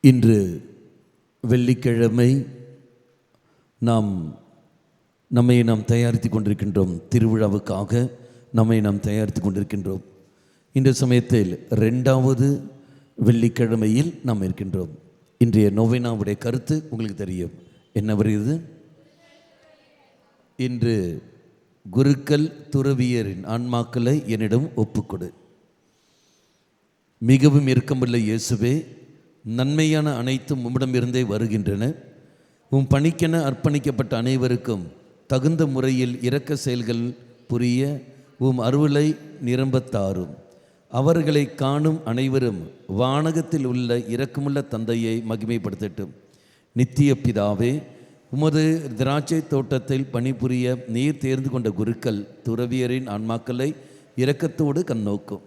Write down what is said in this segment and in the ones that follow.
இன்று வெள்ளிக்கிழமை நம்மை தயாரித்து கொண்டிருக்கின்றோம். திருவிழாவுக்காக நம்மை தயாரித்து கொண்டிருக்கின்றோம். இந்த சமயத்தில் 2வது வெள்ளிக்கிழமையில் நாம் இருக்கின்றோம். இன்றைய நோவேனாவுடைய கருத்து உங்களுக்கு தெரியும். என்ன வருகிறது? இன்று குருக்கள் துறவியரின் ஆன்மாக்களை என்னிடம் ஒப்புக்கொடு. மிகவும் இரக்கமுள்ள இயேசுவே, நன்மையான அனைத்தும் உம்மிடமிருந்தே வருகின்றன. உம் பணிக்கென அர்ப்பணிக்கப்பட்ட அனைவருக்கும் தகுந்த முறையில் இரக்க செயல்கள் புரிய உம் அருளை நிரம்பத்தாரும். அவர்களை காணும் அனைவரும் வானகத்தில் உள்ள இரக்கமுள்ள தந்தையை மகிமைப்படுத்தட்டும். நித்திய பிதாவே, உமது திராட்சை தோட்டத்தில் பணிபுரிய நீர் தேர்ந்து கொண்ட குருக்கள் துறவியரின் ஆன்மாக்களை இரக்கத்தோடு கண்ணோக்கும்.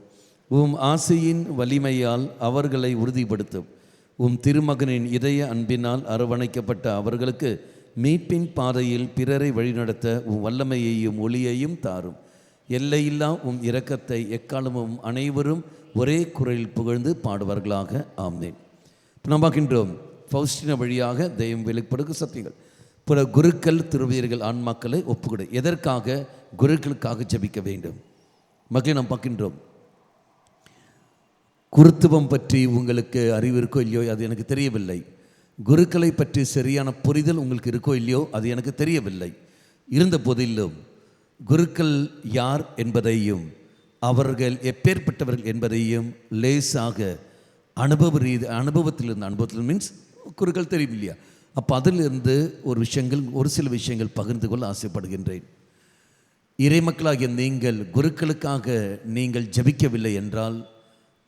உம் ஆசையின் வலிமையால் அவர்களை உறுதிப்படுத்தும். உம் திருமகனின் இதய அன்பினால் அரவணைக்கப்பட்ட அவர்களுக்கு மீட்பின் பாதையில் பிறரை வழிநடத்த உம் வல்லமையையும் ஒளியையும் தாரும். எல்லையில்லா உம் இரக்கத்தை எக்காலமும் அனைவரும் ஒரே குரலில் புகழ்ந்து பாடுவார்களாக. ஆமென். நாம் பார்க்கின்றோம், ஃபவுஸ்டினா வழியாக தெய்வம் வெளிப்படுக்கும் சத்தியங்கள். பிற குருக்கள் துறவியர்கள் ஆன்மாக்களை ஒப்புக்கொடு. எதற்காக? குருக்களுக்காக ஜெபிக்க வேண்டும். மக்களை நாம் பார்க்கின்றோம். குருத்துவம் பற்றி உங்களுக்கு அறிவு இருக்கோ இல்லையோ அது எனக்கு தெரியவில்லை. குருக்களை பற்றி சரியான புரிதல் உங்களுக்கு இருக்கோ இல்லையோ அது எனக்கு தெரியவில்லை. இருந்த போதிலும் குருக்கள் யார் என்பதையும் அவர்கள் எப்பேற்பட்டவர்கள் என்பதையும் லேசாக அனுபவத்திலிருந்து மீன்ஸ் குருக்கள் தெரியும் இல்லையா, அப்போ அதிலிருந்து ஒரு சில விஷயங்கள் பகிர்ந்து கொள்ள ஆசைப்படுகின்றேன். இறைமக்களாகிய நீங்கள் குருக்களுக்காக நீங்கள் ஜபிக்கவில்லை என்றால்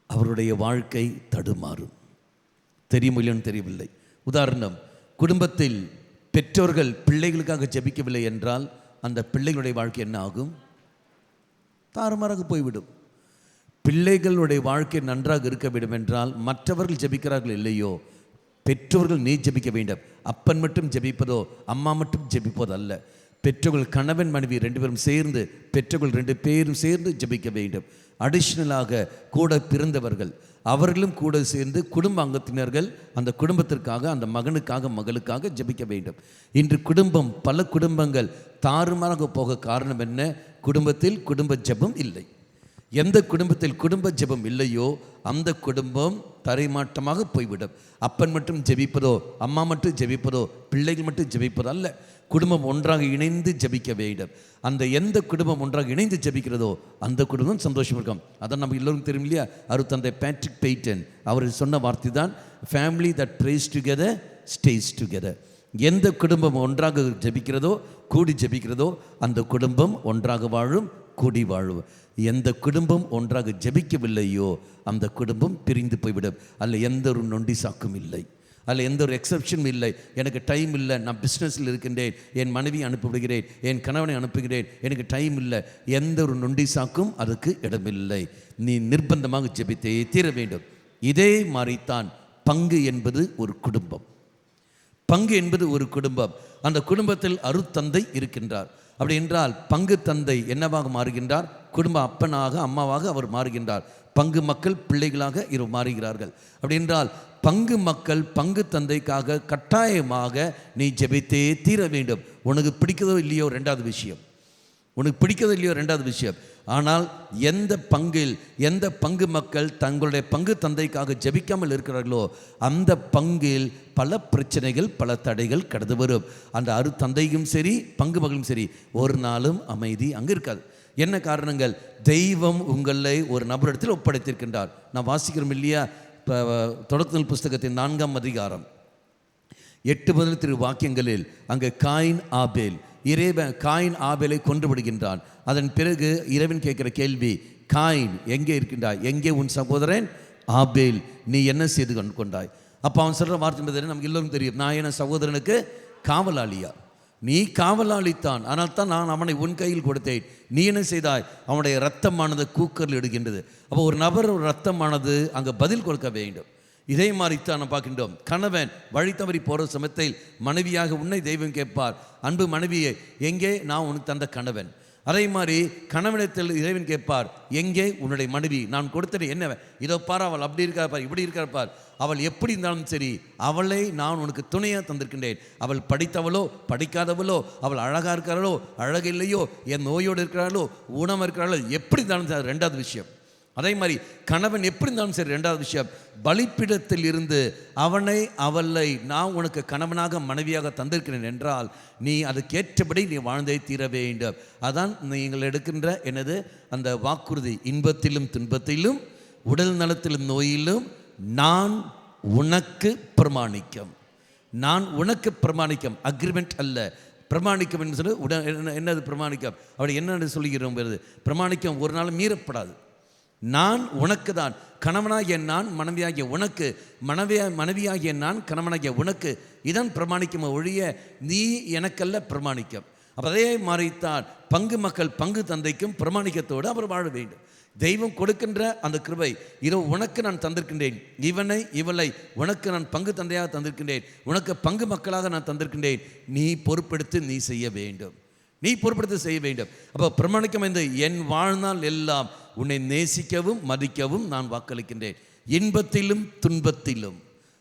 அவருடைய வாழ்க்கை தடுமாறும். தெரியும் இல்லைன்னு தெரியவில்லை. உதாரணம், குடும்பத்தில் பெற்றோர்கள் பிள்ளைகளுக்காக ஜபிக்கவில்லை என்றால் அந்த பிள்ளைகளுடைய வாழ்க்கை என்ன ஆகும்? தாறுமாறாக போய்விடும். பிள்ளைகளுடைய வாழ்க்கை நன்றாக இருக்க வேண்டும் என்றால் மற்றவர்கள் ஜபிக்கிறார்கள் இல்லையோ, பெற்றோர்கள் நீ ஜபிக்க வேண்டும். அப்பன் மட்டும் ஜபிப்பதோ அம்மா மட்டும் ஜபிப்பதோ அல்ல. பெற்றோர்கள் கணவன் மனைவி 2 பேரும் சேர்ந்து, பெற்றோர்கள் 2 பேரும் சேர்ந்து ஜபிக்க வேண்டும். அடிஷ்னலாக கூட பிறந்தவர்கள் அவர்களும் கூட சேர்ந்து குடும்ப அங்கத்தினர்கள் அந்த குடும்பத்திற்காக, அந்த மகனுக்காக மகளுக்காக ஜபிக்க வேண்டும். இன்று பல குடும்பங்கள் தாறுமாறாக போக காரணம் என்ன? குடும்பத்தில் குடும்ப ஜெபம் இல்லை. எந்த குடும்பத்தில் குடும்ப ஜெபம் இல்லையோ அந்த குடும்பம் தரைமாட்டமாக போய்விடும். அப்பன் மட்டும் ஜெபிப்பதோ அம்மா மட்டும் ஜெபிப்பதோ பிள்ளைகள் மட்டும் ஜெபிப்பதோ அல்ல. குடும்பம் ஒன்றாக இணைந்து ஜெபிக்க வேண்டும். அந்த எந்த குடும்பம் ஒன்றாக இணைந்து ஜெபிக்கிறதோ அந்த குடும்பம் சந்தோஷம் இருக்கும். அதான் நம்ம எல்லோரும் தெரியும் இல்லையா, அருத்தந்தை பேட்ரிக் பெய்டன் அவர் சொன்ன வார்த்தை தான், family that prays together stay together. எந்த குடும்பம் ஒன்றாக ஜெபிக்கிறதோ கூடி ஜெபிக்கிறதோ அந்த குடும்பம் ஒன்றாக வாழும், கூடி வாழும். எந்த குடும்பம் ஒன்றாக ஜெபிக்கவில்லையோ அந்த குடும்பம் பிரிந்து போய்விடும். அதில் எந்த ஒரு நொண்டி சாக்கும் இல்லை, அதில் எந்த ஒரு எக்ஸப்ஷனும் இல்லை. எனக்கு டைம் இல்லை, நான் பிஸ்னஸில் இருக்கின்றேன், என் மனைவியை அனுப்பிவிடுகிறேன், என் கணவனை அனுப்புகிறேன், எனக்கு டைம் இல்லை, எந்த ஒரு நொண்டி சாக்கும் அதுக்கு இடமில்லை. நீ நிர்பந்தமாக ஜெபித்தே தீர வேண்டும். இதே மாதிரித்தான் பங்கு என்பது ஒரு குடும்பம். பங்கு என்பது ஒரு குடும்பம். அந்த குடும்பத்தில் அருத்தந்தை இருக்கின்றார். அப்படி என்றால் பங்கு தந்தை என்னவாக மாறுகின்றார்? குடும்ப அப்பனாக அம்மாவாக அவர் மாறுகின்றார். பங்கு மக்கள் பிள்ளைகளாக மாறுகிறார்கள். அப்படி என்றால் பங்கு மக்கள் பங்கு தந்தைக்காக கட்டாயமாக நீ ஜெபித்தே தீர வேண்டும். உனக்கு பிடிக்கிறதோ இல்லையோ ரெண்டாவது விஷயம், ஆனால் எந்த பங்கு மக்கள் தங்களுடைய பங்கு தந்தைக்காக ஜெபிக்காமல் இருக்கிறார்களோ அந்த பங்கில் பல பிரச்சனைகள், பல தடைகள் கடந்து வரும். அந்த அருத்தந்தையும் சரி பங்கு மகளும் சரி ஒரு நாளும் அமைதி அங்கே இருக்காது. என்ன காரணங்கள்? தெய்வம் உங்களை ஒரு நபரிடத்தில் ஒப்படைத்திருக்கின்றார். நான் வாசிக்கிறோம் இல்லையா, தொடக்கநூல் புஸ்தகத்தின் 4ஆம் அதிகாரம் 8 வாக்கியங்களில் அங்கே காயின் ஆபேலை கொன்று விடுகின்றான். அதன் பிறகு இறைவன் கேட்கிற கேள்வி, காயின் எங்கே இருக்கின்றாய்? எங்கே உன் சகோதரன் ஆபேல்? நீ என்ன செய்து கொண்டாய்? அப்போ அவன் சொல்கிற வார்த்தை நமக்கு எல்லோரும் தெரியும், நான் என் சகோதரனுக்கு காவலாளியா? நீ காவலாளித்தான், ஆனால் தான் நான் அவனை உன் கையில் கொடுத்தேன். நீ என்ன செய்தாய்? அவனுடைய இரத்தமானது கூக்கரில் இடுகின்றது. அப்போ ஒரு நபர் இரத்தமானது அங்கே பதில் கொடுக்க வேண்டும். இதே மாதிரித்தான் நம்ம பார்க்கின்றோம். கணவன் வழி தவறி போகிற சமயத்தில் மனைவியாக உன்னை தெய்வம் கேட்பார், அன்பு மனைவியை, எங்கே நான் உனக்கு தந்த கணவன்? அதே மாதிரி கணவனிடத்தில் இறைவன் கேட்பார், எங்கே உன்னுடைய மனைவி? நான் கொடுத்தது என்ன? இதோ பார், அவள் அப்படி இருக்கா பார், இப்படி இருக்கா பார், அவள் எப்படி இருந்தாலும் சரி, அவளை நான் உனக்கு துணையாக தந்திருக்கின்றேன். அவள் படித்தவளோ படிக்காதவளோ, அவள் அழகாக இருக்கிறாளோ அழகு இல்லையோ, என் நோயோடு இருக்கிறாளோ ஊனமாக இருக்கிறாளோ, எப்படி இருந்தாலும் சரி, ரெண்டாவது விஷயம். அதே மாதிரி கணவன் எப்படி இருந்தாலும் சரி, ரெண்டாவது விஷயம், பலிப்பிடத்தில் இருந்து அவனை அவளை நான் உனக்கு கணவனாக மனைவியாக தந்திருக்கிறேன் என்றால் நீ அதுக்கேற்றபடி நீ வாழ்ந்தே தீர வேண்டும். அதான் நீங்கள் எடுக்கின்ற எனது அந்த வாக்குறுதி. இன்பத்திலும் துன்பத்திலும் உடல் நலத்திலும் நோயிலும் நான் உனக்கு பிரமாணிக்கம். நான் உனக்கு பிரமாணிக்கம், அக்ரிமெண்ட் அல்ல, பிரமாணிக்கம் என்று சொல்லி என்னது பிரமாணிக்கம்? அப்படி என்னென்னு சொல்லுகிறோம்? பிரமாணிக்கம் ஒரு நாள் மீறப்படாது. நான் உனக்கு தான் கணவனாகிய நான் மனைவியாகிய உனக்கு, மனைவியாகிய நான் கணவனாகிய உனக்கு, இதான் பிரமாணிக்கம் ஒழிய நீ எனக்கல்ல பிரமாணிக்கம். அப்போ அதே மாதிரித்தான் பங்கு மக்கள் பங்கு தந்தைக்கும் பிரமாணிக்கத்தோடு அவர் வாழ வேண்டும். தெய்வம் கொடுக்கின்ற அந்த கிருபை, இதோ உனக்கு நான் தந்திருக்கின்றேன், இவனை இவளை உனக்கு நான் பங்கு தந்தையாக தந்திருக்கின்றேன், உனக்கு பங்கு மக்களாக நான் தந்திருக்கின்றேன், நீ பொறுப்பெடுத்து நீ செய்ய வேண்டும், நீ பொறுப்படுத்த செய்ய வேண்டும். அப்போ பிரமாணிக்கம் இந்த என் வாழ்நாள் எல்லாம் உன்னை நேசிக்கவும் மதிக்கவும் நான் வாக்களிக்கின்றேன். இன்பத்திலும் துன்பத்திலும்,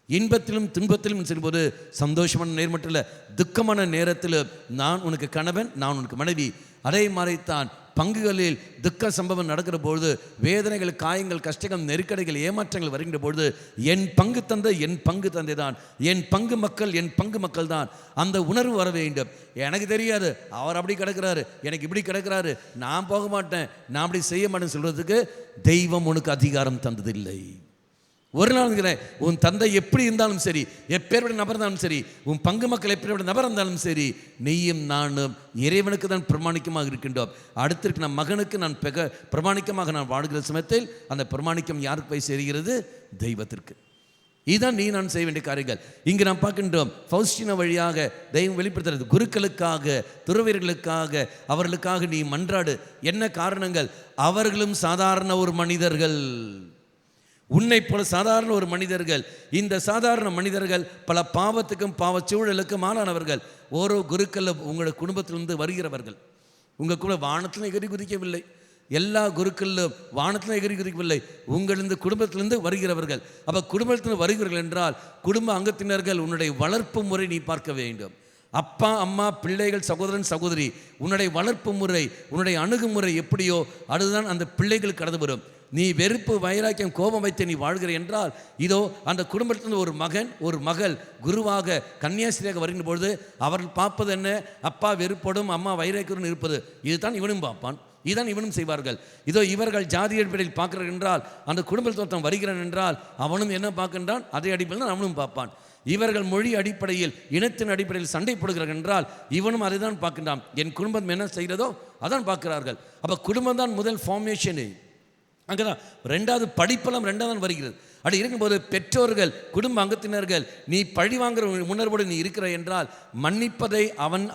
இன்பத்திலும் துன்பத்திலும் செல்லும்போது சந்தோஷமான நேரம் மட்டும் இல்லை, துக்கமான நேரத்தில் நான் உனக்கு கணவன், நான் உனக்கு மனைவி. அதே மாதிரித்தான் பங்குகளில் துக்க சம்பவம் நடக்கிற பொழுது, வேதனைகள், காயங்கள், கஷ்டங்கள், நெருக்கடிகள், ஏமாற்றங்கள் வருகின்ற பொழுது என் பங்கு தந்தை என் பங்கு தந்தை தான், என் பங்கு மக்கள் என் பங்கு மக்கள் தான். அந்த உணர்வு வர வேண்டும். எனக்கு தெரியாது, அவர் அப்படி கிடக்கிறாரு, எனக்கு இப்படி கிடக்கிறாரு, நான் போக மாட்டேன், நான் அப்படி செய்ய மாட்டேன்னு சொல்கிறதுக்கு தெய்வம் உனக்கு அதிகாரம் தந்ததில்லை. ஒரு நாள் உன் தந்தை எப்படி இருந்தாலும் சரி, எப்பேற்பட்ட நபர் இருந்தாலும் சரி, உன் பங்கு மக்கள் எப்பேற்பட்ட நபர் இருந்தாலும் சரி, நீயும் நானும் இறைவனுக்கு தான் பிரமாணிக்கமாக இருக்கின்றோம். அடுத்திருக்கிற மகனுக்கு நான் பிரமாணிக்கமாக நான் வாழ்கிற சமயத்தில் அந்த பிரமாணிக்கம் யாருக்கு போய் சேர்கிறது? தெய்வத்திற்கு. இதுதான் நீ நான் செய்ய வேண்டிய காரியங்கள். இங்கு நாம் பார்க்கின்றோம், ஃபவுஸ்டினா வழியாக தெய்வம் வெளிப்படுத்துறது. குருக்களுக்காக, துறவியர்களுக்காக, அவர்களுக்காக நீ மன்றாடு. என்ன காரணங்கள்? அவர்களும் சாதாரண ஒரு மனிதர்கள், உன்னை போல சாதாரண ஒரு மனிதர்கள். இந்த சாதாரண மனிதர்கள் பல பாவத்துக்கும் பாவ சூழலுக்கும் ஆளானவர்கள். ஓரோ குருக்கள் உங்களோட குடும்பத்திலிருந்து வருகிறவர்கள். உங்கள் கூட வானத்தில் எகிரி குதிக்கவில்லை, எல்லா குருக்களும் வானத்தில் எகிரி குதிக்கவில்லை, உங்களிருந்து குடும்பத்திலிருந்து வருகிறவர்கள். அப்போ குடும்பத்திலிருந்து வருகிறவர்கள் என்றால் குடும்ப அங்கத்தினர்கள். உன்னுடைய வளர்ப்பு முறை நீ பார்க்க வேண்டும். அப்பா அம்மா பிள்ளைகள் சகோதரன் சகோதரி, உன்னுடைய வளர்ப்பு முறை, உன்னுடைய அணுகுமுறை எப்படியோ அதுதான் அந்த பிள்ளைகள் கடந்து வரும். நீ வெறுப்பு, வைராக்கியம், கோபம் வைத்து நீ வாழ்கிற என்றால் இதோ அந்த குடும்பத்திலிருந்து ஒரு மகன் ஒரு மகள் குருவாக கன்னியாஸ்திரியாக வருகின்ற பொழுது அவர்கள் பார்ப்பது என்ன? அப்பா வெறுப்போடும் அம்மா வைராக்கியம் இருப்பது. இதுதான் இவனும் பார்ப்பான், இதுதான் இவனும் செய்வார்கள். இதோ இவர்கள் ஜாதி அடிப்படையில் பார்க்கிறார் என்றால், அந்த குடும்பத்தில் வருகிறான் என்றால் அவனும் என்ன பார்க்கின்றான்? அதே அடிப்படையில் தான் அவனும் பார்ப்பான். இவர்கள் மொழி அடிப்படையில், இனத்தின் அடிப்படையில் சண்டை போடுகிறார்கள் என்றால் இவனும் அதை தான் பார்க்கின்றான். என் குடும்பம் என்ன செய்கிறதோ அதான் பார்க்கிறார்கள். அப்போ குடும்பம் தான் முதல் ஃபார்மேஷனு. அங்கே தான் ரெண்டாவது படிப்பெல்லாம் ரெண்டாவது வருகிறது. அப்படி இருக்கும்போது பெற்றோர்கள், குடும்ப அங்கத்தினர்கள், நீ பழி வாங்குற உணர்வோடு நீ இருக்கிற என்றால் மன்னிப்பதை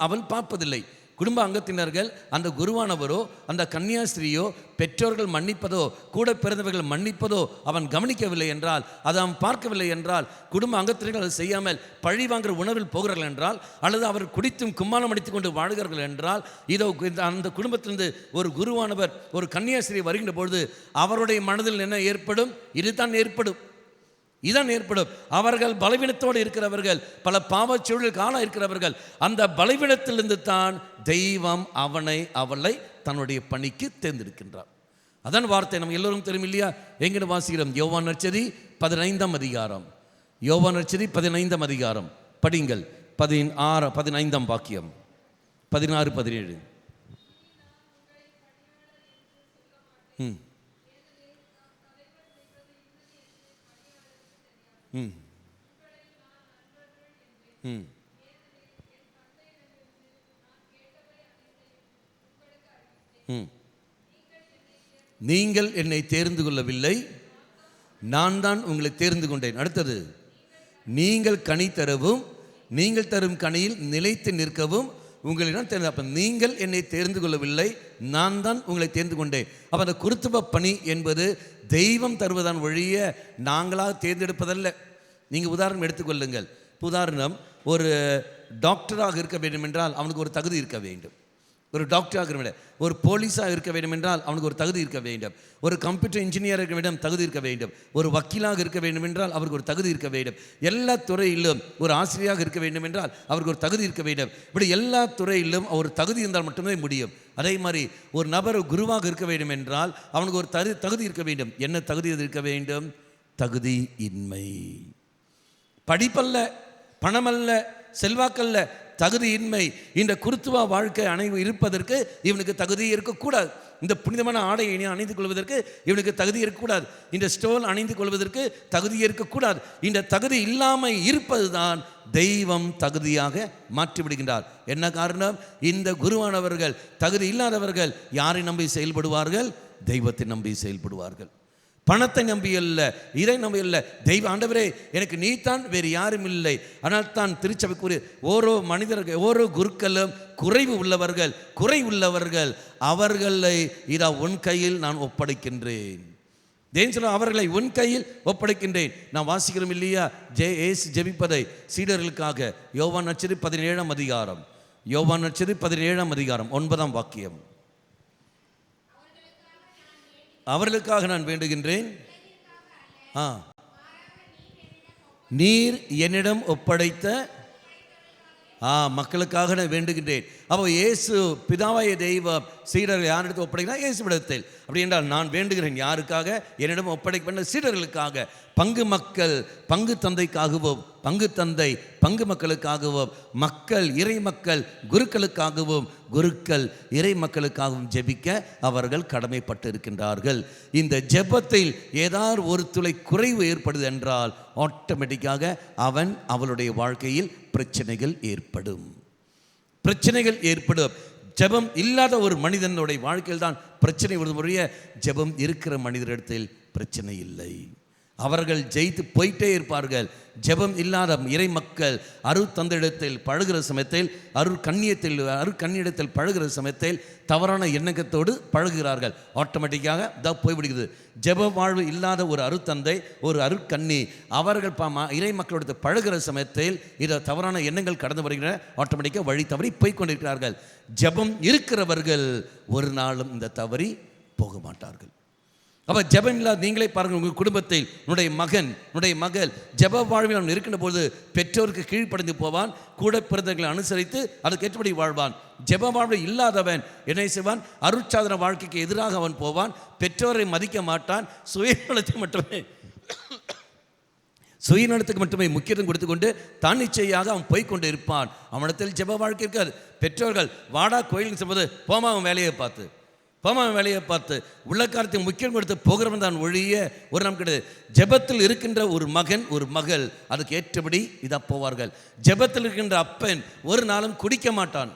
அவள் பார்ப்பதில்லை. குடும்ப அங்கத்தினர்கள், அந்த குருவானவரோ அந்த கன்னியாஸ்திரியோ பெற்றோர்கள் மன்னிப்பதோ கூட பிறந்தவர்கள் மன்னிப்பதோ அவன் கவனிக்கவில்லை என்றால், அதை அவன் பார்க்கவில்லை என்றால், குடும்ப அங்கத்தினர்கள் அதை செய்யாமல் பழி வாங்குற உணர்வில் போகிறார்கள் என்றால், அல்லது அவர் குடித்தும் கும்மாளம் அடித்து கொண்டு வாழ்கிறார்கள் என்றால், இதோ அந்த குடும்பத்திலிருந்து ஒரு குருவானவர் ஒரு கன்னியாஸ்திரி வருகின்ற பொழுது அவருடைய மனதில் என்ன ஏற்படும்? இதுதான் ஏற்படும், இதான் ஏற்படும். அவர்கள் பலவீனத்தோடு இருக்கிறவர்கள், பல பாவச்சூழலுக்கு ஆளாக இருக்கிறவர்கள். அந்த பலவீனத்திலிருந்து தான் தெய்வம் அவனை அவளை தன்னுடைய பணிக்கு தேர்ந்தெடுக்கின்றார். அதான் வார்த்தை நம்ம எல்லோரும் தெரியும் இல்லையா? எங்கிட்ட வாசிக்கிறோம், யோவான் நற்செய்தி 15ஆம் அதிகாரம். யோவான் நற்செய்தி 15ஆம் அதிகாரம் படிங்கள். 15ஆம் வாக்கியம், 16, 17. நீங்கள் என்னை தேர்ந்து கொள்ளவில்லை, நான் தான் உங்களை தேர்ந்து கொண்டேன். அடுத்தது, நீங்கள் கனி தரவும் நீங்கள் தரும் கனியில் நிலைத்து நிற்கவும் உங்களிடம் தேர்ந்து. அப்போ நீங்கள் என்னை தேர்ந்து கொள்ளவில்லை, நான் தான் உங்களை தேர்ந்து கொண்டேன். அப்போ அந்த குருத்துவ பணி என்பது தெய்வம் தருவதான் ஒழிய நாங்களாக தேர்ந்தெடுப்பதல்ல. நீங்கள் உதாரணம் எடுத்துக்கொள்ளுங்கள். உதாரணம், ஒரு டாக்டராக இருக்க வேண்டும் என்றால் அவனுக்கு ஒரு தகுதி இருக்க வேண்டும். ஒரு டாக்டராக இருக்க வேண்டும், ஒரு போலீஸாக இருக்க வேண்டும் என்றால் அவனுக்கு ஒரு தகுதி இருக்க வேண்டும், ஒரு கம்ப்யூட்டர் இன்ஜினியர் இருக்க வேண்டும் தகுதி இருக்க வேண்டும், ஒரு வக்கீலாக இருக்க வேண்டும் என்றால் அவருக்கு ஒரு தகுதி இருக்க வேண்டும், எல்லா துறையிலும் ஒரு ஆசிரியராக இருக்க வேண்டும் என்றால் அவருக்கு ஒரு தகுதி இருக்க வேண்டும். இப்படி எல்லா துறையிலும் ஒரு தகுதி இருந்தால் மட்டுமே முடியும். அதே மாதிரி ஒரு நபர் குருவாக இருக்க வேண்டும் என்றால் அவனுக்கு ஒரு தகுதி இருக்க வேண்டும். என்ன தகுதி இருக்க வேண்டும்? தகுதி இன்மை. படிப்பல்ல, பணமல்ல, செல்வாக்கல்ல, தகுதியின்மை. இந்த குருத்துவ வாழ்க்கை இருப்பதற்கு இவனுக்கு தகுதி இருக்கக்கூடாது. இந்த புனிதமான ஆடையை அணிந்து கொள்வதற்கு இவனுக்கு தகுதி இருக்கக்கூடாது. இந்த ஸ்டோல் அணிந்து கொள்வதற்கு தகுதி இருக்கக்கூடாது. இந்த தகுதி இல்லாமல் இருப்பது தான் தெய்வம் தகுதியாக மாற்றிவிடுகின்றார். என்ன காரணம்? இந்த குருவானவர்கள் தகுதி இல்லாதவர்கள் யாரை நம்பி செயல்படுவார்கள்? தெய்வத்தை நம்பி செயல்படுவார்கள். பணத்தை நம்பி அல்ல, இறை நம்பி அல்ல. தெய்வ ஆண்டவரே எனக்கு நீதான், வேறு யாரும் இல்லை. ஆனால் தான் திருச்சபைக்குரிய ஓரோ மனிதர்கள், ஓரோ குருக்களும் குறைவு உள்ளவர்கள் அவர்களை இதா உன் கையில் நான் ஒப்படைக்கின்றேன். தேவன் சொல்ல, அவர்களை உன் கையில் ஒப்படைக்கின்றேன். நான் வாசிக்கிறோம் இல்லையா ஏசு ஜெபிப்பதை சீடர்களுக்காக. யோவான் நற்செய்தி 17ஆம் அதிகாரம், யோவான் நற்செய்தி 17ஆம் அதிகாரம் 9ஆம் வாக்கியம். அவர்களுக்காக நான் வேண்டுகின்றேன், நீர் என்னிடம் ஒப்படைத்த மக்களுக்காக நான் வேண்டுகின்றேன். அப்போ இயேசு பிதாவாய தெய்வம் சீடர்கள் யாரிடத்தில் ஒப்படைக்கிறார்? இயேசுவிடத்தில். அப்படி என்றால் நான் வேண்டுகிறேன் யாருக்காக? என்னிடம் ஒப்படைக்கப்பட்ட சீடர்களுக்காக. பங்கு மக்கள் பங்கு தந்தைக்காகவும், பங்கு தந்தை பங்கு மக்களுக்காகவும், மக்கள் இறை மக்கள் குருக்களுக்காகவும், குருக்கள் இறை மக்களுக்காகவும் ஜெபிக்க அவர்கள் கடமைப்பட்டு இருக்கின்றார்கள். இந்த ஜெபத்தில் ஏதாவது ஒரு துளை குறைவு ஏற்படுது என்றால் ஆட்டோமேட்டிக்காக அவளுடைய வாழ்க்கையில் பிரச்சனைகள் ஏற்படும். ஜெபம் இல்லாத ஒரு மனிதனுடைய வாழ்க்கையில் தான் பிரச்சனை வருது. ஜெபம் இருக்கிற மனிதரிடத்தில் பிரச்சனை இல்லை. அவர்கள் ஜெயித்து போயிட்டே இருப்பார்கள். ஜெபம் இல்லாத இறை மக்கள் தந்தையிடத்தில் பழகுற சமயத்தில், கண்ணியிடத்தில் பழகுற சமயத்தில் தவறான எண்ணக்கத்தோடு பழகுகிறார்கள். ஆட்டோமேட்டிக்காக போய்விடுகிறது. ஜெப வாழ்வு இல்லாத ஒரு தந்தை, ஒரு கண்ணி அவர்கள் இறை மக்களோட பழகுற சமயத்தில் இதை தவறான எண்ணங்கள் கடந்து வருகிற ஆட்டோமேட்டிக்காக வழி தவறி போய்கொண்டிருக்கிறார்கள். ஜெபம் இருக்கிறவர்கள் ஒரு நாளும் இந்த தவறி போக மாட்டார்கள். அப்போ ஜெபம் இல்லாத நீங்களே பாருங்கள், உங்கள் குடும்பத்தில் உன்னுடைய மகள் ஜெப வாழ்வில் அவன் இருக்கின்ற போது பெற்றோருக்கு கீழ்ப்படைந்து போவான், கூட பிறந்தவர்களை அனுசரித்து அதுக்கேற்றபடி வாழ்வான். ஜெப வாழ்வில் இல்லாதவன் என்ன செய்வான்? அருட்சாதன வாழ்க்கைக்கு எதிராக அவன் போவான், பெற்றோரை மதிக்க மாட்டான், சுயநலத்துக்கு மட்டுமே முக்கியத்துவம் கொடுத்துக்கொண்டு தான் நிச்சயாக அவன் போய்கொண்டு இருப்பான். அவனிடத்தில் ஜெப வாழ்க்கை இருக்காது. பெற்றோர்கள் வாடா கோயிலுன்னு சொல்வது, போமா அவன் வேலையை பார்த்து உள்ள காலத்தை முக்கியம் கொடுத்து போகிறவன் தான் ஒழிய ஒரு நாம் கிடையாது. ஜெபத்தில் இருக்கின்ற ஒரு மகன் ஒரு மகள் அதுக்கு ஏற்றபடி இதாக போவார்கள். ஜெபத்தில் இருக்கின்ற அப்பன் ஒரு நாளும் குடிக்க மாட்டான்,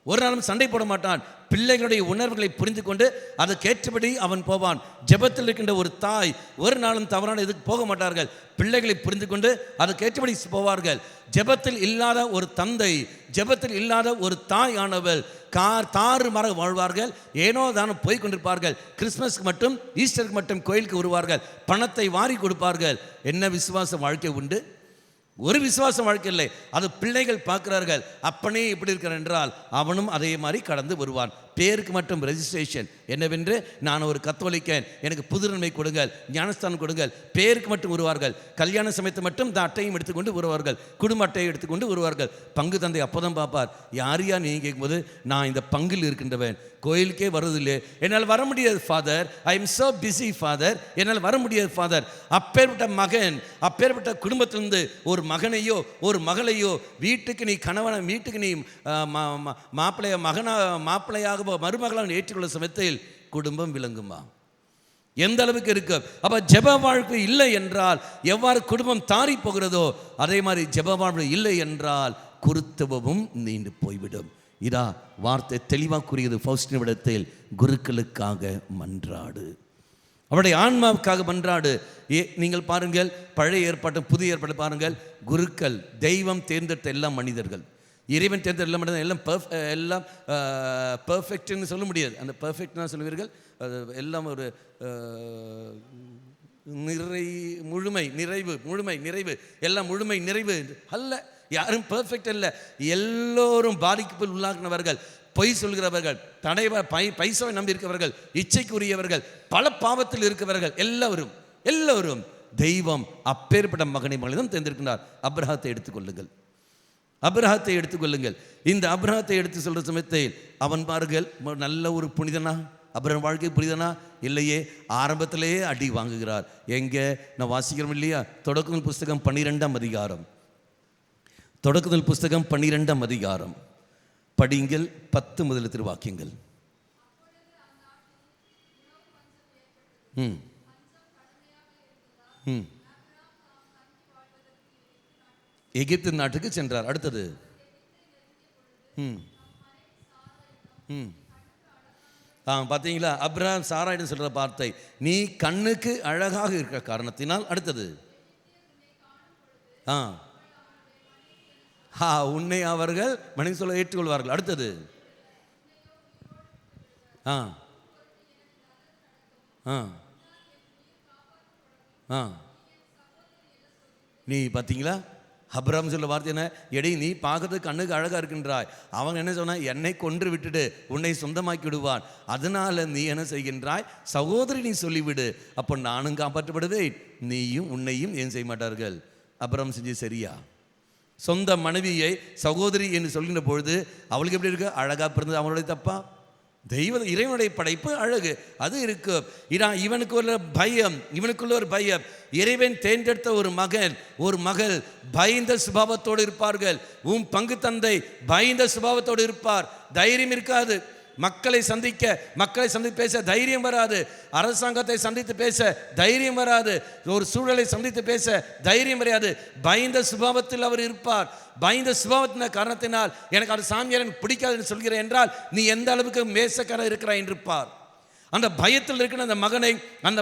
ஒரு நாளும் சண்டை போட மாட்டான். பிள்ளைகளுடைய உணர்வுகளை புரிந்து கொண்டு அதற்கேற்றபடி அவன் போவான். ஜெபத்தில் இருக்கின்ற ஒரு தாய் ஒரு நாளும் தவறான இதுக்கு போக மாட்டார்கள். பிள்ளைகளை புரிந்து கொண்டு அதற்கேற்றபடி போவார்கள். ஜெபத்தில் இல்லாத ஒரு தந்தை, ஜெபத்தில் இல்லாத ஒரு தாய் ஆனவள் தாறுமாறாக வாழ்வார்கள். ஏனோ தானும் போய் கொண்டிருப்பார்கள். கிறிஸ்மஸ்க்கு மட்டும் ஈஸ்டருக்கு மட்டும் கோயிலுக்கு வருவார்கள், பணத்தை வாரி கொடுப்பார்கள். என்ன விசுவாச வாழ்க்கை உண்டு? ஒரு விசுவாச வாழ்க்கை இல்லை. அது பிள்ளைகள் பார்க்கிறார்கள், அப்பனே இப்படி இருக்கிறார் என்றால் அவனும் அதே மாதிரி கடந்து வருவான். பேருக்கு மட்டும் ரெஜிஸ்ட்ரேஷன் என்னவென்று, நான் ஒரு கத்தோலிக்கன், எனக்கு புதுநன்மை கொடுங்கள், ஞானஸ்தானம் கொடுங்கள், பேருக்கு மட்டும் வருவார்கள். கல்யாண சமயத்தை மட்டும் இந்த அட்டையும் எடுத்துக்கொண்டு வருவார்கள், குடும்ப அட்டையை எடுத்துக்கொண்டு வருவார்கள். பங்கு தந்தை அப்போதான் பார்ப்பார், யாரையா நீ கேட்கும்போது, நான் இந்த பங்கில் இருக்கின்றவன், கோயிலுக்கே வருவதில்லை, என்னால் வர முடியாது father, I am so busy father, என்னால் வர முடியாது ஃபாதர். அப்பேற்பட்ட மகன், அப்பேற்பட்ட குடும்பத்திலிருந்து ஒரு மகனையோ ஒரு மகளையோ வீட்டுக்கு நீ கணவனை, வீட்டுக்கு நீ மாப்பிள்ளையாக மருமகளாக ஏற்றுக்கொள்ள சமயத்தில் குடும்பம் விளங்குமா? எந்த அளவுக்கு இருக்கு? அப்ப ஜெப வாழ்க்கை இல்லை என்றால் எவ்வாறு குடும்பம் தாரி போகிறதோ அதே மாதிரி ஜெப வாழ்க்கை இல்லை என்றால் குருத்துவமும் நீண்டு போய்விடும். இதா வார்த்தை தெளிவாக கூறியது. ஃபவுஸ்டினிடத்தில் குருக்களுக்காக மன்றாடு, அவருடைய ஆன்மாவுக்காக மன்றாடு. நீங்கள் பாருங்கள், பழைய ஏற்பாட்டு புதிய ஏற்பாடு பாருங்கள், குருக்கள் தெய்வம் தேர்ந்தெடுத்த எல்லா மனிதர்கள், இறைவன் தேர்ந்தெடுத்த எல்லாம் பர்ஃபெக்ட்னு சொல்ல முடியாது. அந்த பர்ஃபெக்ட்னா சொல்லுவீர்கள், எல்லாம் ஒரு நிறைவு எல்லாம் முழுமை நிறைவு அல்ல. யாரும் பர்ஃபெக்ட் அல்ல. எல்லோரும் பாதிப்புகள் உள்ளாகினவர்கள். பொய் சொல்கிறவர்கள், பைசாவை நம்பி இருக்கிறவர்கள், இச்சைக்குரியவர்கள், பல பாவத்தில் இருக்கிறவர்கள் எல்லோரும் தெய்வம் அப்பேற்பட்ட மகனை தான் தேர்ந்தெடுக்கின்றார். அப்ரஹாத்தை எடுத்துக்கொள்ளுங்கள். இந்த அப்ரஹாத்தை எடுத்து சொல்ற சமயத்தை அவன் பாருங்கள், நல்ல ஒரு புனிதனா, அப்ரஹாம் வாழ்க்கை புனிதனா இல்லையே, ஆரம்பத்திலேயே அடி வாங்குகிறார். எங்கே நான் வாசிக்கிறோம் இல்லையா, தொடக்குதல் புஸ்தகம் 12ஆம் அதிகாரம், தொடக்குதல் புஸ்தகம் 12ஆம் அதிகாரம் படிங்கள் 10 முதல் திருவாக்கியங்கள். எகிப்து நாட்டுக்கு சென்றார். அடுத்தது பார்த்தீங்களா, அப்ரஹாம் சாராயிடம் சொல்ற வார்த்தை, நீ கண்ணுக்கு அழகாக இருக்கிற காரணத்தினால். அடுத்தது உன்னை அவர்கள் மனைவி சொல்ல ஏற்றுக்கொள்வார்கள். அடுத்தது நீ பார்த்தீங்களா, அப்ரஹாம் சொல்ல வார்த்தை என்ன, எடி நீ பார்க்கறதுக்கு கண்ணுக்கு அழகாக இருக்கின்றாய். அவங்க என்ன சொன்னா, என்னை கொன்று விட்டுடு, உன்னை சொந்தமாக்கி விடுவான், அதனால நீ என்ன செய்கின்றாய், சகோதரி நீ சொல்லிவிடு, அப்போ நானும் காப்பாற்றப்படுவேன், நீயும் உன்னையும் ஏன் செய்ய மாட்டார்கள். அப்ரஹாம் செஞ்சு சரியா? சொந்த மனைவியை சகோதரி என்று சொல்கின்ற பொழுது அவளுக்கு எப்படி இருக்கு, அழகா பிறந்தது அவனுடைய தப்பா? இறைவனுடைய படைப்பு அழகு, அது இருக்கு. இவனுக்குள்ள ஒரு பயம். இறைவன் தேர்ந்தெடுத்த ஒரு மகள் பயந்த சுபாவத்தோடு இருப்பார்கள். உன் பங்கு தந்தை பயந்த சுபாவத்தோடு இருப்பார். தைரியம் இருக்காது. மக்களை சந்தித்து பேச தைரியம் வராது. அரசாங்கத்தை சந்தித்து பேச தைரியம் வராது. ஒரு சூழலை சந்தித்து பேச தைரியம் வராது. பயந்த சுபாவத்தில் அவர் இருப்பார். பயந்த சுபாவத்தின் காரணத்தினால் எனக்கு அது சாமியார் பிடிக்காதுன்னு சொல்கிறேன் என்றால் நீ எந்த அளவுக்கு மேசக்காரர் இருக்கிறாய் என்றிருப்பார். அந்த பயத்தில் இருக்கிற அந்த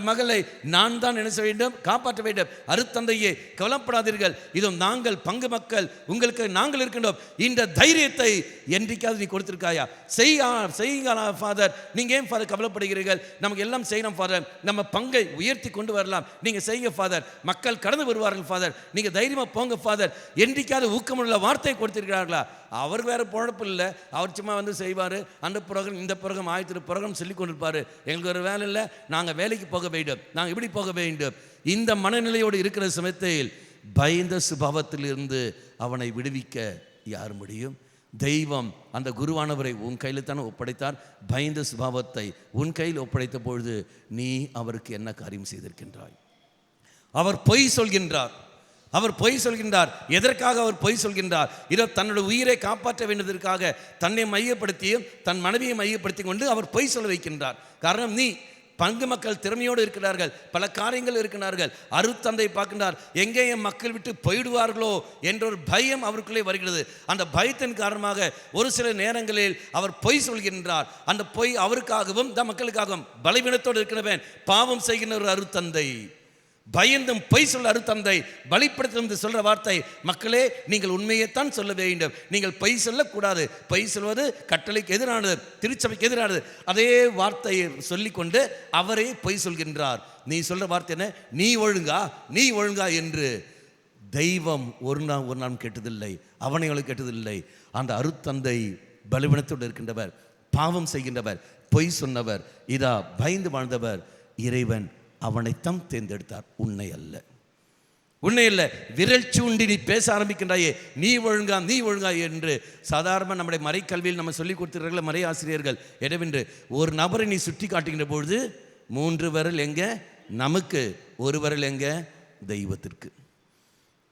மகளை நான் தான் என்ன செய்ய வேண்டும், காப்பாற்ற வேண்டும். அருத்தந்தையே கவலைப்படாதீர்கள், இதோ நாங்கள் பங்கு மக்கள், உங்களுக்கு நாங்கள் இருக்கின்றோம். இந்த தைரியத்தை என்றைக்காவது நீ கொடுத்திருக்காயா? செய்யுங்களா ஃபாதர், நீங்கள் ஏன் ஃபாதர் கவலைப்படுகிறீர்கள்? நமக்கு எல்லாம் செய்யணும் ஃபாதர், நம்ம பங்கை உயர்த்தி கொண்டு வரலாம், நீங்கள் செய்யுங்க ஃபாதர், மக்கள் கடந்து வருவார்கள் ஃபாதர், நீங்கள் தைரியமாக போங்க ஃபாதர், என்றைக்காவது ஊக்கமுள்ள வார்த்தை கொடுத்திருக்கிறார்களா? அவர் வேறு பொழப்பு இல்லை, அவர் சும்மா வந்து செய்வார், அந்த ப்ரோக்ராம் இந்த ப்ரோக்ராம் 1000 ப்ரோக்ராம் சொல்லி கொண்டிருப்பார். எங்களுக்கு ஒரு வேலை இல்லை, நாங்கள் வேலைக்கு போக வேண்டும், நாங்கள் இப்படி போக வேண்டும். இந்த மனநிலையோடு இருக்கிற சமயத்தில் பயந்த சுபாவத்திலிருந்து அவனை விடுவிக்க யார் முடியும்? தெய்வம் அந்த குருவானவரை உன் கையில் தானே ஒப்படைத்தார். பயந்த சுபாவத்தை உன் கையில் ஒப்படைத்த பொழுது நீ அவருக்கு என்ன காரியம் செய்திருக்கின்றாய்? அவர் பொய் சொல்கின்றார். எதற்காக அவர் பொய் சொல்கின்றார்? இதோ தன்னுடைய உயிரை காப்பாற்ற வேண்டியதற்காக தன்னை மையப்படுத்தியும் தன் மனைவியை மையப்படுத்தி கொண்டு அவர் பொய் சொல்ல வைக்கின்றார். காரணம், நீ பங்கு மக்கள் திறமையோடு இருக்கிறார்கள், பல காரியங்கள் இருக்கிறார்கள். அருத்தந்தை பார்க்கின்றார், எங்கே என் மக்கள் விட்டு போயிடுவார்களோ என்ற ஒரு பயம் அவருக்குள்ளே வருகிறது. அந்த பயத்தின் காரணமாக ஒரு சில நேரங்களில் அவர் பொய் சொல்கின்றார். அந்த பொய் அவருக்காகவும் மக்களுக்காகவும் பலவீனத்தோடு இருக்கிறவன் பாவம் செய்கின்ற ஒரு அருத்தந்தை, பயந்தும் பொய் சொல்ல அருத்தந்தை பலிப்படுத்த சொல்ற வார்த்தை, மக்களே நீங்கள் உண்மையைத்தான் சொல்ல வேண்டும், நீங்கள் பொய் சொல்லக்கூடாது. பொய் சொல்வது கட்டளைக்கு எதிரானது, திருச்சபைக்கு எதிரானது. அதே வார்த்தையை சொல்லிக்கொண்டு அவரே பொய் சொல்கின்றார். நீ சொல்ற வார்த்தை என்ன? நீ ஒழுங்கா என்று. தெய்வம் ஒரு நாள் கேட்டதில்லை, அவனை கேட்டதில்லை. அந்த அருத்தந்தை பலவீனத்தோடு இருக்கின்றவர், பாவம் செய்கின்றவர், பொய் சொன்னவர், இதா பயந்து வாழ்ந்தவர். இறைவன் அவனைத்தான் தேர்ந்தெடுத்தார், உன்னை அல்ல. விரல் சூண்டி நீ பேச ஆரம்பிக்கின்றாயே, நீ ஒழுங்கா என்று. சாதாரண நம்முடைய மறைக்கல்வியில் நம்ம சொல்லிக் கொடுத்திருக்கிற மறை ஆசிரியர்கள் என்னவென்று, ஒரு நபரை நீ சுட்டி காட்டுகின்ற பொழுது 3 விரல் எங்க நமக்கு, 1 விரல் எங்க தெய்வத்திற்கு,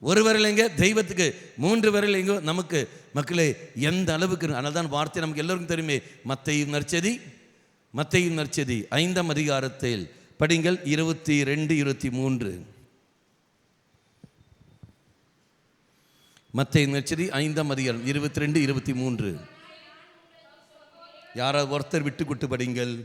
1 விரல் எங்க தெய்வத்துக்கு, 3 விரல் எங்க நமக்கு. மக்களே, எந்த அளவுக்கு! அதனால்தான் வார்த்தை நமக்கு எல்லோருக்கும் தெரியுமே. மத்தேயு நற்செய்தி 5ஆம் அதிகாரத்தில் படிங்கள் 22, 23. மத்தேயு நற்செய்தி 5ஆம் அதிகாரம் 22, 23. யாராவது ஒருத்தர் விட்டு கொட்டு படிங்கள்.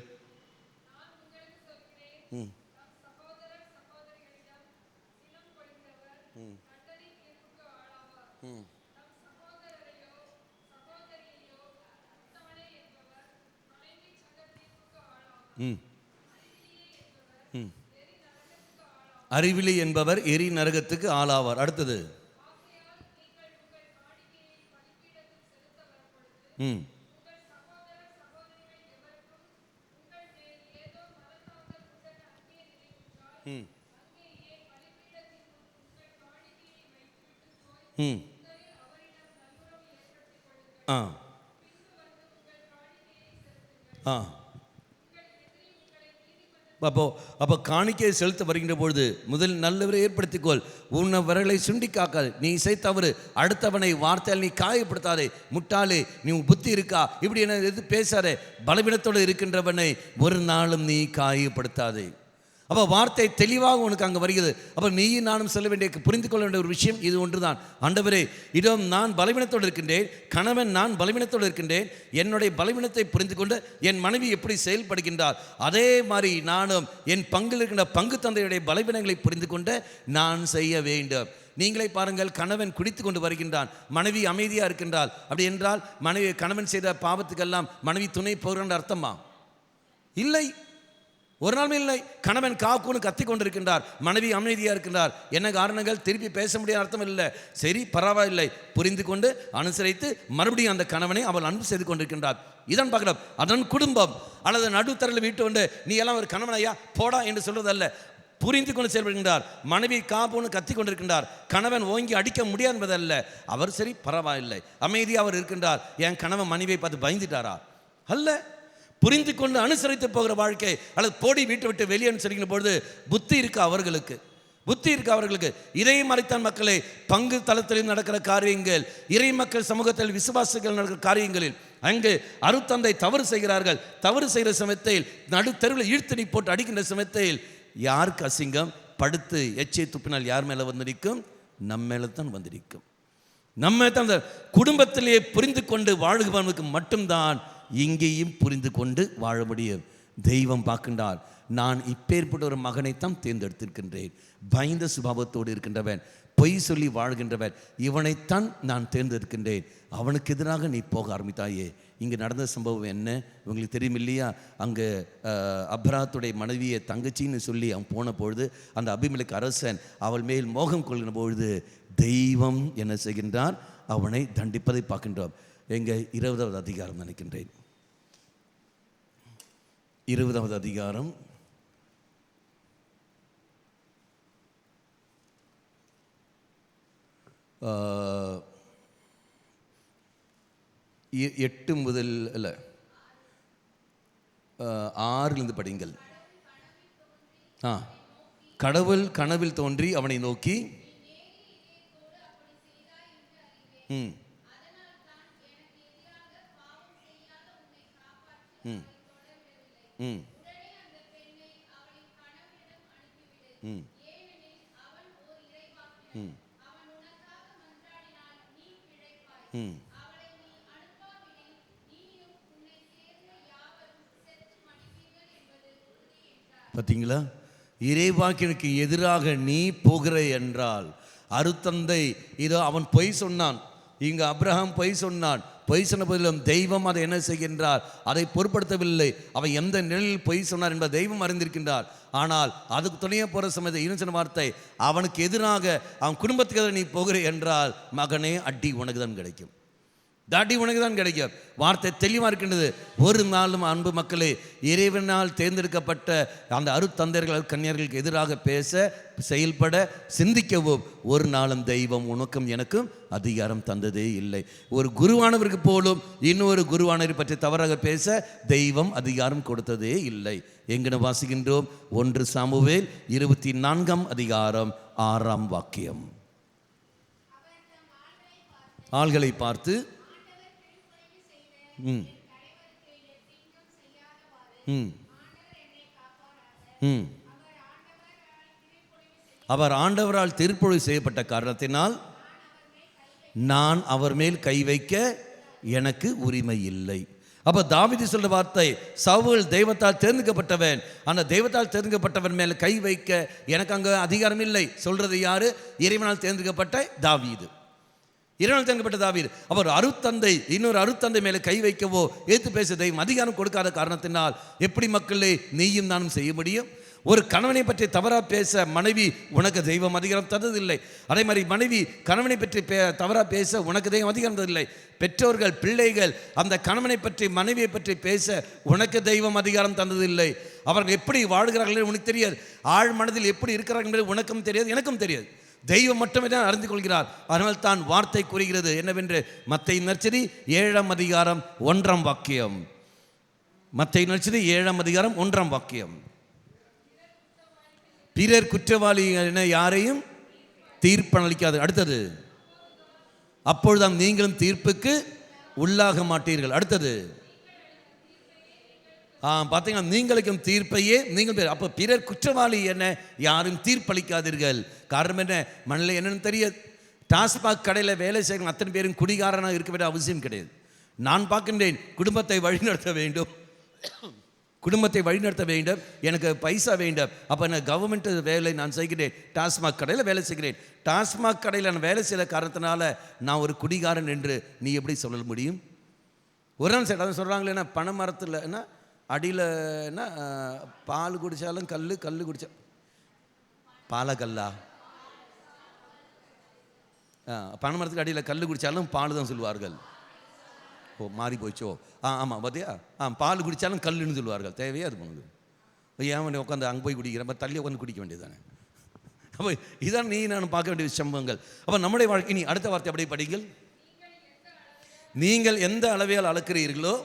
அறிவிலி என்பவர் எரி நரகத்துக்கு ஆளாவார். அடுத்தது ம் ம் ஆ ஆ அப்போ காணிக்கையை செலுத்த வருகின்ற பொழுது முதல் நல்லவரை ஏற்படுத்திக்கொள். உன்னவர்களை சுண்டி காக்காது. நீ இசை தவறு, அடுத்தவனை வார்த்தையால் நீ காயப்படுத்தாதே. முட்டாளே, நீ புத்தி இருக்கா, இப்படி என்ன எது பேசாதே. பலவீனத்தோடு இருக்கின்றவனை ஒரு நாளும் நீ காயப்படுத்தாதே. அப்போ வார்த்தை தெளிவாக உனக்கு அங்கே வருகிறது. அப்போ நீயும் நானும் சொல்ல வேண்டிய, புரிந்து கொள்ள வேண்டிய ஒரு விஷயம் இது ஒன்று தான். ஆண்டவரே, இதோ நான் பலவீனத்தோடு இருக்கின்றேன், கணவன் நான் பலவீனத்தோடு இருக்கின்றேன். என்னுடைய பலவீனத்தை புரிந்து கொண்டு என் மனைவி எப்படி செயல்படுகின்றார், அதே மாதிரி நானும் என் பங்கில் இருக்கின்ற பங்கு தந்தையுடைய பலவீனங்களை புரிந்து கொண்டு நான் செய்ய வேண்டும். நீங்களே பாருங்கள், கணவன் குடித்து கொண்டு வருகின்றான், மனைவி அமைதியாக இருக்கின்றாள். அப்படி என்றால் மனைவி கணவன் செய்த பாவத்துக்கெல்லாம் மனைவி துணை போகின்ற அர்த்தமா? இல்லை, ஒரு நாளும் இல்லை. கணவன் காக்கூன்னு கத்தி கொண்டிருக்கின்றார், மனைவி அமைதியாக இருக்கின்றார். என்ன காரணங்கள்? திருப்பி பேச முடியாத அர்த்தம் இல்லை. சரி, பரவாயில்லை, புரிந்து கொண்டு அனுசரித்து மறுபடியும் அந்த கணவனை அவள் அன்பு செய்து கொண்டிருக்கின்றார். இதன் பார்க்கலாம். அதன் குடும்பம் அல்லது நடுத்தரில் வீட்டு கொண்டு நீ எல்லாம் ஒரு கணவன் ஐயா போடா என்று சொல்வதல்ல. புரிந்து கொண்டு செயல்படுகின்றார். மனைவி காப்புன்னு கத்தி கொண்டிருக்கின்றார், கணவன் ஓங்கி அடிக்க முடியாது என்பதல்ல. அவர் சரி, பரவாயில்லை, அமைதியாக அவர் இருக்கின்றார். என் கணவன் மனைவியை பார்த்து பயந்துட்டாரா? அல்ல, புரிந்து கொண்டு அனுசரித்து போகிற வாழ்க்கை. அல்லது போடி வீட்டை விட்டு வெளியே சொல்லிக்கிற பொழுது புத்தி இருக்கு அவர்களுக்கு, புத்தி இருக்கு அவர்களுக்கு. இறை மறைத்தான் மக்களே, பங்கு தளத்திலும் நடக்கிற காரியங்கள், இறை மக்கள் சமூகத்தில் விசுவாசிகள் நடக்கிற காரியங்களில் அங்கு அருத்தந்தை தவறு செய்கிறார்கள். தவறு செய்கிற சமயத்தில் நடு தெருவில் இழுத்தடி போட்டு அடிக்கின்ற சமயத்தில் யாருக்கு அசிங்கம்? படுத்து எச்சை துப்பினால் யார் மேலே வந்து நிற்கும்? நம்ம மேலே தான் வந்து நிற்கும். நம்ம தான் குடும்பத்திலேயே புரிந்து கொண்டு வாழ்கிறவனுக்கு மட்டும்தான் இங்கேயும் புரிந்து கொண்டு வாழ முடியும். தெய்வம் பார்க்கின்றார், நான் இப்பேற்பட்ட ஒரு மகனைத்தான் தேர்ந்தெடுத்திருக்கின்றேன். பயந்த சுபாவத்தோடு இருக்கின்றவன், பொய் சொல்லி வாழ்கின்றவன், இவனைத்தான் நான் தேர்ந்தெடுக்கின்றேன். அவனுக்கு எதிராக நீ போக ஆரம்பித்தாயே. இங்கே நடந்த சம்பவம் என்ன உங்களுக்கு தெரியும் இல்லையா? அங்கே அப்ராத்துடைய மனைவியை தங்கச்சின்னு சொல்லி அவன் போன பொழுது அந்த அபிமெலேக்கு அரசன் அவள் மேல் மோகம் கொள்கிற பொழுது தெய்வம் என்ன செய்கின்றார்? அவனை தண்டிப்பதை பார்க்கின்றோம். எங்கள் 20வது அதிகாரம் நினைக்கின்றேன், 20வது அதிகாரம் 8 முதல் அல்ல 6 படிங்கள். கடவுள் கனவில் தோன்றி அவனை நோக்கி பார்த்தீங்களா? இறைவாக்கிற்கு எதிராக நீ போகிற என்றால், அருத்தந்தை இதோ அவன் பொய் சொன்னான், இங்கு அப்ரஹாம் பொய் சொன்னான். பொய் சொன்ன போதிலும் தெய்வம் அதை என்ன செய்கின்றார்? அதை பொருட்படுத்தவில்லை. அவன் எந்த நிலையில் பொய் சொன்னார் என்பதை தெய்வம் அறிந்திருக்கின்றார். ஆனால் அதுக்கு துணையாக போகிற சமயத்தை இன்னும் சொன்ன வார்த்தை, அவனுக்கு எதிராக அவன் குடும்பத்துக்கு எதிராக நீ போகிற என்றால் மகனே அடி உனக்கு தான் கிடைக்கும், தாடி உனக்கு தான் கிடைக்கும். வார்த்தை தெளிவாக இருக்கின்றது. ஒரு நாளும் அன்பு மக்களே, இறைவனால் தேர்ந்தெடுக்கப்பட்ட அந்த அருத்தந்தையர்கள் கன்னியர்களுக்கு எதிராக பேச, செயல்பட, சிந்திக்கவும் ஒரு நாளும் தெய்வம் உனக்கும் எனக்கும் அதிகாரம் தந்ததே இல்லை. ஒரு குருவானவருக்கு போலும் இன்னொரு குருவானவரை பற்றி தவறாக பேச தெய்வம் அதிகாரம் கொடுத்ததே இல்லை. எங்கன வாசிக்கின்றோம்? 1 சாமுவேல் 24ஆம் அதிகாரம் 6ஆம் வாக்கியம். ஆள்களை பார்த்து அவர் ஆண்டவரால் திருப்பொழிவு செய்யப்பட்ட காரணத்தினால் நான் அவர் மேல் கை வைக்க எனக்கு உரிமை இல்லை. அப்ப தாவீது சொல்ற வார்த்தை, சவுல் தெய்வத்தால் தேர்ந்தெடுக்கப்பட்டவன், அந்த தெய்வத்தால் தேர்ந்தெடுக்கப்பட்டவன் மேல் கை வைக்க எனக்கு அங்க அதிகாரம் இல்லை. சொல்றது யாரு? இறைவனால் தேர்ந்தெடுக்கப்பட்ட தாவீது, இறைவனால் தேர்ந்தெடுக்கப்பட்ட தாவீது. அவர் அருத்தந்தை இன்னொரு அருத்தந்தை மேலே கை வைக்கவோ ஏற்று பேச தெய்வம் அதிகாரம் கொடுக்காத காரணத்தினால் எப்படி மக்களே நீயும் நானும் செய்ய முடியும்? ஒரு கணவனை பற்றி தவறாக பேச மனைவி உனக்கு தெய்வம் அதிகாரம் தந்ததில்லை. அதே மாதிரி மனைவி கணவனை பற்றி தவறாக பேச உனக்கு தெய்வம் அதிகாரம் தந்ததில்லை. பெற்றோர்கள் பிள்ளைகள் அந்த கணவனை பற்றி மனைவியை பற்றி பேச உனக்கு தெய்வம் அதிகாரம் தந்ததில்லை. அவர்கள் எப்படி வாழ்கிறார்கள் உனக்கு தெரியாது. ஆழ் மனதில் எப்படி இருக்கிறார்கள் என்பது உனக்கும் தெரியாது, எனக்கும் தெரியாது. தெய்வம் மட்டுமே தான் அறிந்து கொள்கிறார். அதனால் தான் வார்த்தை கூறுகிறது என்னவென்று, மத்தேயு நற்செய்தி 7ஆம் அதிகாரம் 1ஆம் வாக்கியம். மத்தேயு நற்செய்தி 7ஆம் அதிகாரம் 1ஆம் வாக்கியம். பிறர் குற்றவாளி என யாரையும் தீர்ப்பளிக்காது. அடுத்தது, அப்பொழுதுதான் நீங்களும் தீர்ப்புக்கு உள்ளாக மாட்டீர்கள். அடுத்தது, பார்த்தீங்கன்னா நீங்களுக்கும் தீர்ப்பையே நீங்கள். அப்போ பிறர் குற்றவாளி என யாரும் தீர்ப்பளிக்காதீர்கள். காரணம் என்ன? மண்ணில் என்னன்னு தெரியாது. டாஸ்மாக் கடையில் வேலை செய்யணும் அத்தனை பேரும் குடிகாரனாக இருக்க வேண்டிய அவசியம் கிடையாது. நான் பார்க்கின்றேன், குடும்பத்தை வழிநடத்த வேண்டும், குடும்பத்தை வழிநடத்த வேண்டும், எனக்கு பைசா வேண்டும். அப்போ நான் கவர்மெண்ட் வேலை நான் செய்கிறேன், டாஸ்மாக் கடையில் வேலை செய்கிறேன். டாஸ்மாக் கடையில் நான் வேலை செய்கிற காரணத்தினால நான் ஒரு குடிகாரன் என்று நீ எப்படி சொல்ல முடியும்? ஒரு நாள் சரி சொல்கிறாங்களே, என்ன பனை மரத்தில் என்ன அடியில் என்ன பால் குடித்தாலும் கல் குடித்தா பாலக்கல்லா, பனை மரத்துக்கு அடியில் கல் குடித்தாலும் பால் தான் சொல்லுவார்கள். ஓ, மாறி போச்சோ? ஆமாம், பார்த்தியா? பால் குடித்தாலும் கல்லுன்னு சொல்லுவார்கள். தேவையே அது பண்ணுது. ஏன் உட்காந்து அங்கே போய் குடிக்கிறேன், தள்ளி உட்காந்து குடிக்க வேண்டியது தானே. அப்போ இதான் நீ நான் பார்க்க வேண்டிய சம்பவங்கள். அப்போ நம்முடைய வாழ்க்கை. நீ அடுத்த வார்த்தை அப்படியே படிங்கள். நீங்கள் எந்த அளவையால் அளக்கிறீர்களோ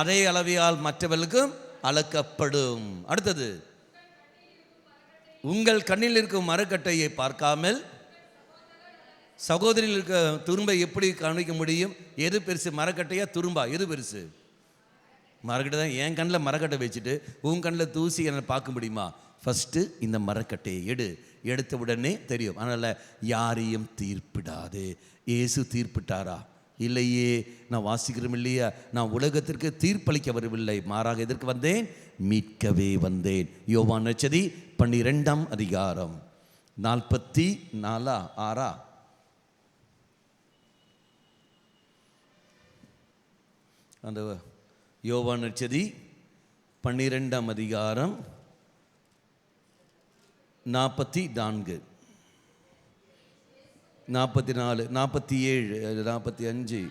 அதே அளவையால் மற்றவர்களுக்கும் அளக்கப்படும். அடுத்தது, உங்கள் கண்ணில் இருக்கும் மரக்கட்டையை பார்க்காமல் சகோதரியில் இருக்க துரும்பை எப்படி கவனிக்க முடியும்? எது பெருசு, மரக்கட்டையா துரும்பா? எது பெருசு? மரக்கட்டை தான். என் கண்ணில் மரக்கட்டை வச்சுட்டு உன் கண்ணில் தூசி என்ன பார்க்க முடியுமா? ஃபஸ்ட்டு இந்த மரக்கட்டையை எடுத்த உடனே தெரியும். அதனால் யாரையும் தீர்ப்பிடாது. இயேசு தீர்ப்பிட்டாரா? இல்லையே. நான் வாசிக்கிறோம் இல்லையா, நான் உலகத்திற்கு தீர்ப்பளிக்க வரவில்லை, மாறாக எதற்கு வந்தேன்? மீட்கவே வந்தேன். யோவான் நற்செய்தி 12ஆம் அதிகாரம் 44 அந்த யோவான் நற்செய்தி 12ஆம் அதிகாரம் 44, 44, 47, 45.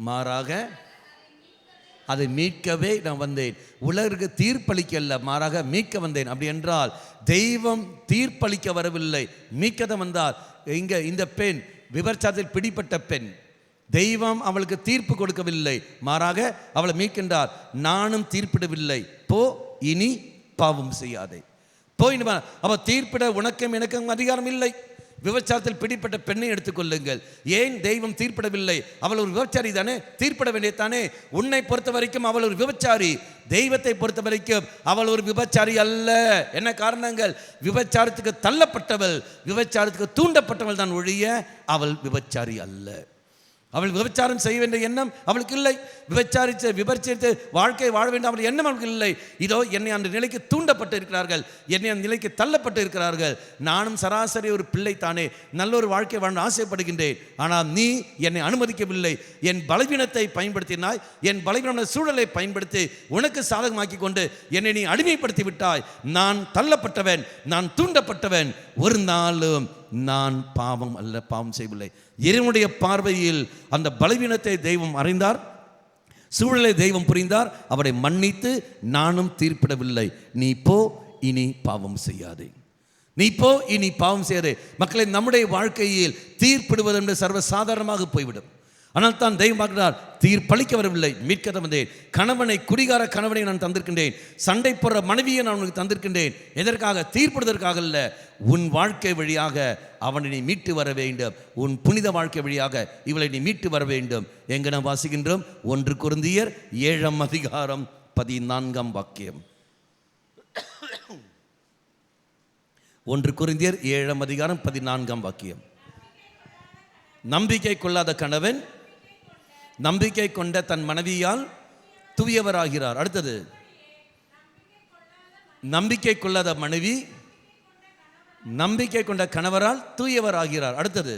மாறாக அதை மீட்கவே நான் வந்தேன். உலகிற்கு தீர்ப்பளிக்கல்ல, மாறாக மீட்க வந்தேன். அப்படி என்றால் தெய்வம் தீர்ப்பளிக்க வரவில்லை, மீட்கதான் வந்தார். இங்க இந்த பெண் விபச்சாரத்தில் பிடிப்பட்ட பெண், தெய்வம் அவளுக்கு தீர்ப்பு கொடுக்கவில்லை, மாறாக அவளை மீட்கின்றார். நானும் தீர்ப்பிடவில்லை, போ இனி பாவம் செய்யாதே. போய் அவ தீர்ப்பிட உனக்கும் எனக்கும் அதிகாரம் இல்லை. விபச்சாரத்தில் பிடிப்பட்ட பெண்ணை எடுத்துக்கொள்ளுங்கள். ஏன் தெய்வம் தீர்ப்பிடவில்லை? அவள் ஒரு விபச்சாரி தானே, தீர்ப்பிட வேண்டியதானே. உன்னை பொறுத்த வரைக்கும் அவள் ஒரு விபச்சாரி, தெய்வத்தை பொறுத்த வரைக்கும் அவள் ஒரு விபச்சாரி அல்ல. என்ன காரணங்கள்? விபச்சாரத்துக்கு தள்ளப்பட்டவள், விபச்சாரத்துக்கு தூண்டப்பட்டவள் தான் ஒழிய அவள் விபச்சாரி அல்ல. அவள் விபச்சாரம் செய்ய வேண்டிய எண்ணம் அவளுக்கு இல்லை. விபச்சாரித்து வாழ்க்கையை வாழ வேண்டும் அவள் எண்ணம் அவளுக்கு இல்லை. இதோ என்னை அந்த நிலைக்கு தூண்டப்பட்டு இருக்கிறார்கள், என்னை அந்த நிலைக்கு தள்ளப்பட்டு இருக்கிறார்கள். நானும் சராசரி ஒரு பிள்ளை தானே, நல்ல ஒரு வாழ்க்கை வாழ ஆசைப்படுகின்றேன். ஆனால் நீ என்னை அனுமதிக்கவில்லை. என் பலவீனத்தை பயன்படுத்தினாய், என் பலவீனமான சூழலை பயன்படுத்தி உனக்கு சாதகமாக்கி கொண்டு என்னை நீ அடிமைப்படுத்தி விட்டாய். நான் தள்ளப்பட்டவன், நான் தூண்டப்பட்டவன். ஒரு நாளும் நான் பாவம் அல்ல, பாவம் செய்யவில்லை. இறைவனுடைய பார்வையில் அந்த பலவீனத்தை தெய்வம் அறிந்தார், சூழலை தெய்வம் புரிந்தார், அவரை மன்னித்து நானும் தீர்ப்பிடவில்லை. நீ போ இனி பாவம் செய்யாதே, நீ போ இனி பாவம் செய்யாதே. மக்களை, நம்முடைய வாழ்க்கையில் தீர்ப்பிடுவது என்று சர்வசாதாரணமாக போய்விடும். ஆனால் தான் தெய்வம் பார்க்கிறார், தீர்ப்பளிக்க வரவில்லை, மீட்க வந்தேன். கணவனை, குடிகார கணவனை நான் தந்திருக்கின்றேன், சண்டை போடுற மனைவியை நான் உனக்கு தந்திருக்கின்றேன். எதற்காக? தீர்ப்பிடுவதற்காக அல்ல. உன் வாழ்க்கை வழியாக அவனை நீ மீட்டு வர வேண்டும். உன் புனித வாழ்க்கை வழியாக இவளை நீ மீட்டு வர வேண்டும். எங்க நாம் வாசிக்கின்றோம்? 1 கொரிந்தியர் 7ஆம் அதிகாரம் 14ஆம் வாக்கியம். 1 கொரிந்தியர் 7ஆம் அதிகாரம் 14ஆம் வாக்கியம். நம்பிக்கை கொள்ளாத கணவன் நம்பிக்கை கொண்ட தன் மனைவியால் தூயவராகிறார். அடுத்தது, நம்பிக்கை கொள்ளாத மனைவி நம்பிக்கை கொண்ட கணவரால் தூயவராகிறார். அடுத்தது,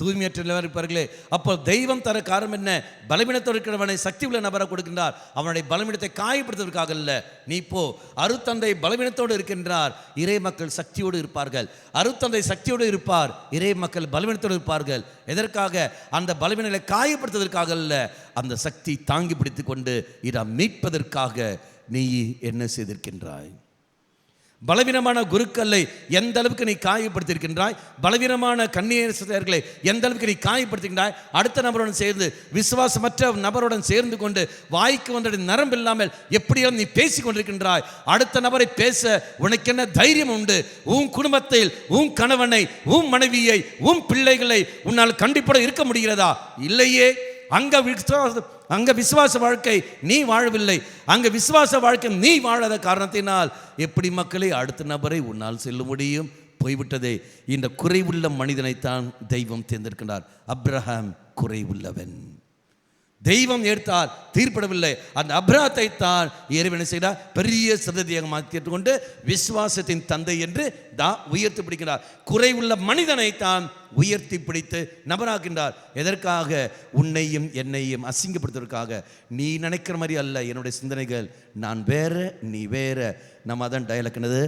தூய்மையற்ற இருப்பார்களே. அப்போ தெய்வம் தர காரணம் என்ன? பலவீனத்தோடு இருக்கிறவனை சக்தி உள்ள நபரை கொடுக்கின்றார். அவனுடைய பலவீனத்தை காயப்படுத்துவதற்காக அல்ல. நீ இப்போ அருத்தந்தை பலவீனத்தோடு இருக்கின்றார், இறை மக்கள் சக்தியோடு இருப்பார்கள். அருத்தந்தை சக்தியோடு இருப்பார், இறை மக்கள் பலவீனத்தோடு இருப்பார்கள். எதற்காக? அந்த பலவீனங்களை காயப்படுத்துவதற்காக அல்ல, அந்த சக்தி தாங்கி பிடித்து கொண்டு இதை மீட்பதற்காக நீ என்ன செய்திருக்கின்றாய்? பலவீனமான குருக்களை எந்த அளவுக்கு நீ காயப்படுத்தியிருக்கின்றாய்? பலவீனமான கன்னியர்களை எந்த அளவுக்கு நீ காயப்படுத்துகின்றாய்? அடுத்த நபருடன் சேர்ந்து, விசுவாசமற்ற நபருடன் சேர்ந்து கொண்டு வாய்க்கு வந்த நரம்பு இல்லாமல் எப்படியெல்லாம் நீ பேசி கொண்டிருக்கின்றாய். அடுத்த நபரை பேச உனக்கு என்ன தைரியம் உண்டு? உன் குடும்பத்தில் உன் கணவனை, உன் மனைவியை, உன் பிள்ளைகளை உன்னால் கண்டிப்போட இருக்க முடிகிறதா? இல்லையே. அங்க விசுவாச வாழ்க்கை நீ வாழவில்லை. அங்க விசுவாச வாழ்க்கை நீ வாழாத காரணத்தினால் எப்படி மக்களை அடுத்த நபரை உன்னால் செல்ல முடியும்? போய்விட்டதே. இந்த குறைவுள்ள மனிதனைத்தான் தெய்வம் தேர்ந்தெடுக்கின்றார். அப்ரஹாம் குறைவுள்ளவன், தெய்வம் ஏற்றார், தீர்ப்படவில்லை. அந்த அப்ராத்தை தான் இறைவன் செய்தார், பெரிய சந்ததியாக மாற்றிக்கொண்டு விசுவாசத்தின் தந்தை என்று உயர்த்தி பிடிக்கிறார். குறைவுள்ள மனிதனை தான் உயர்த்தி பிடித்து நபராகின்றார். எதற்காக? உன்னையும் என்னையும் அசிங்கப்படுத்துவதற்காக. நீ நினைக்கிற மாதிரி அல்ல என்னுடைய சிந்தனைகள், நான் வேற, நீ வேற. நம்ம அதான் டயலாக்னது,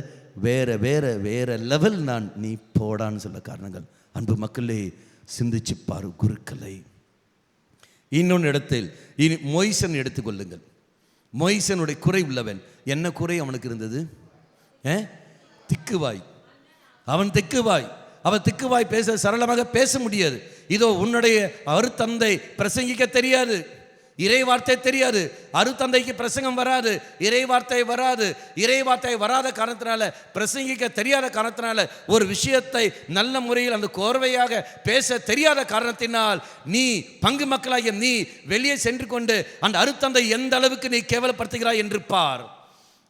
வேற வேற வேற லெவல் நான், நீ போடான்னு சொல்ல காரணங்கள். அன்பு மக்களே, சிந்திச்சு பாரு குருக்களை. இன்னொன்று இடத்தில் இனி மொய்சன் எடுத்துக்கொள்ளுங்கள். மொய்சனுடைய குறை உள்ளவன். என்ன குறை அவனுக்கு இருந்தது? திக்குவாய். அவன் திக்குவாய். அவன் திக்குவாய் பேச சரளமாக பேச முடியாது. இதோ உன்னுடைய அருத்தந்தை பிரசங்கிக்க தெரியாது, இறை வார்த்தை தெரியாது. அருத்தந்தைக்கு பிரசங்கம் வராது, இறை வார்த்தை வராது. இறை வார்த்தை வராத காரணத்தினால, பிரசங்கிக்க தெரியாத காரணத்தினால, ஒரு விஷயத்தை நல்ல முறையில் அந்த கோர்வையாக பேச தெரியாத காரணத்தினால் நீ பங்கு மக்களாகிய நீ வெளியே சென்று கொண்டு அந்த அருத்தந்தை எந்த அளவுக்கு நீ கேவலப்படுத்துகிறாய் என்று பார்.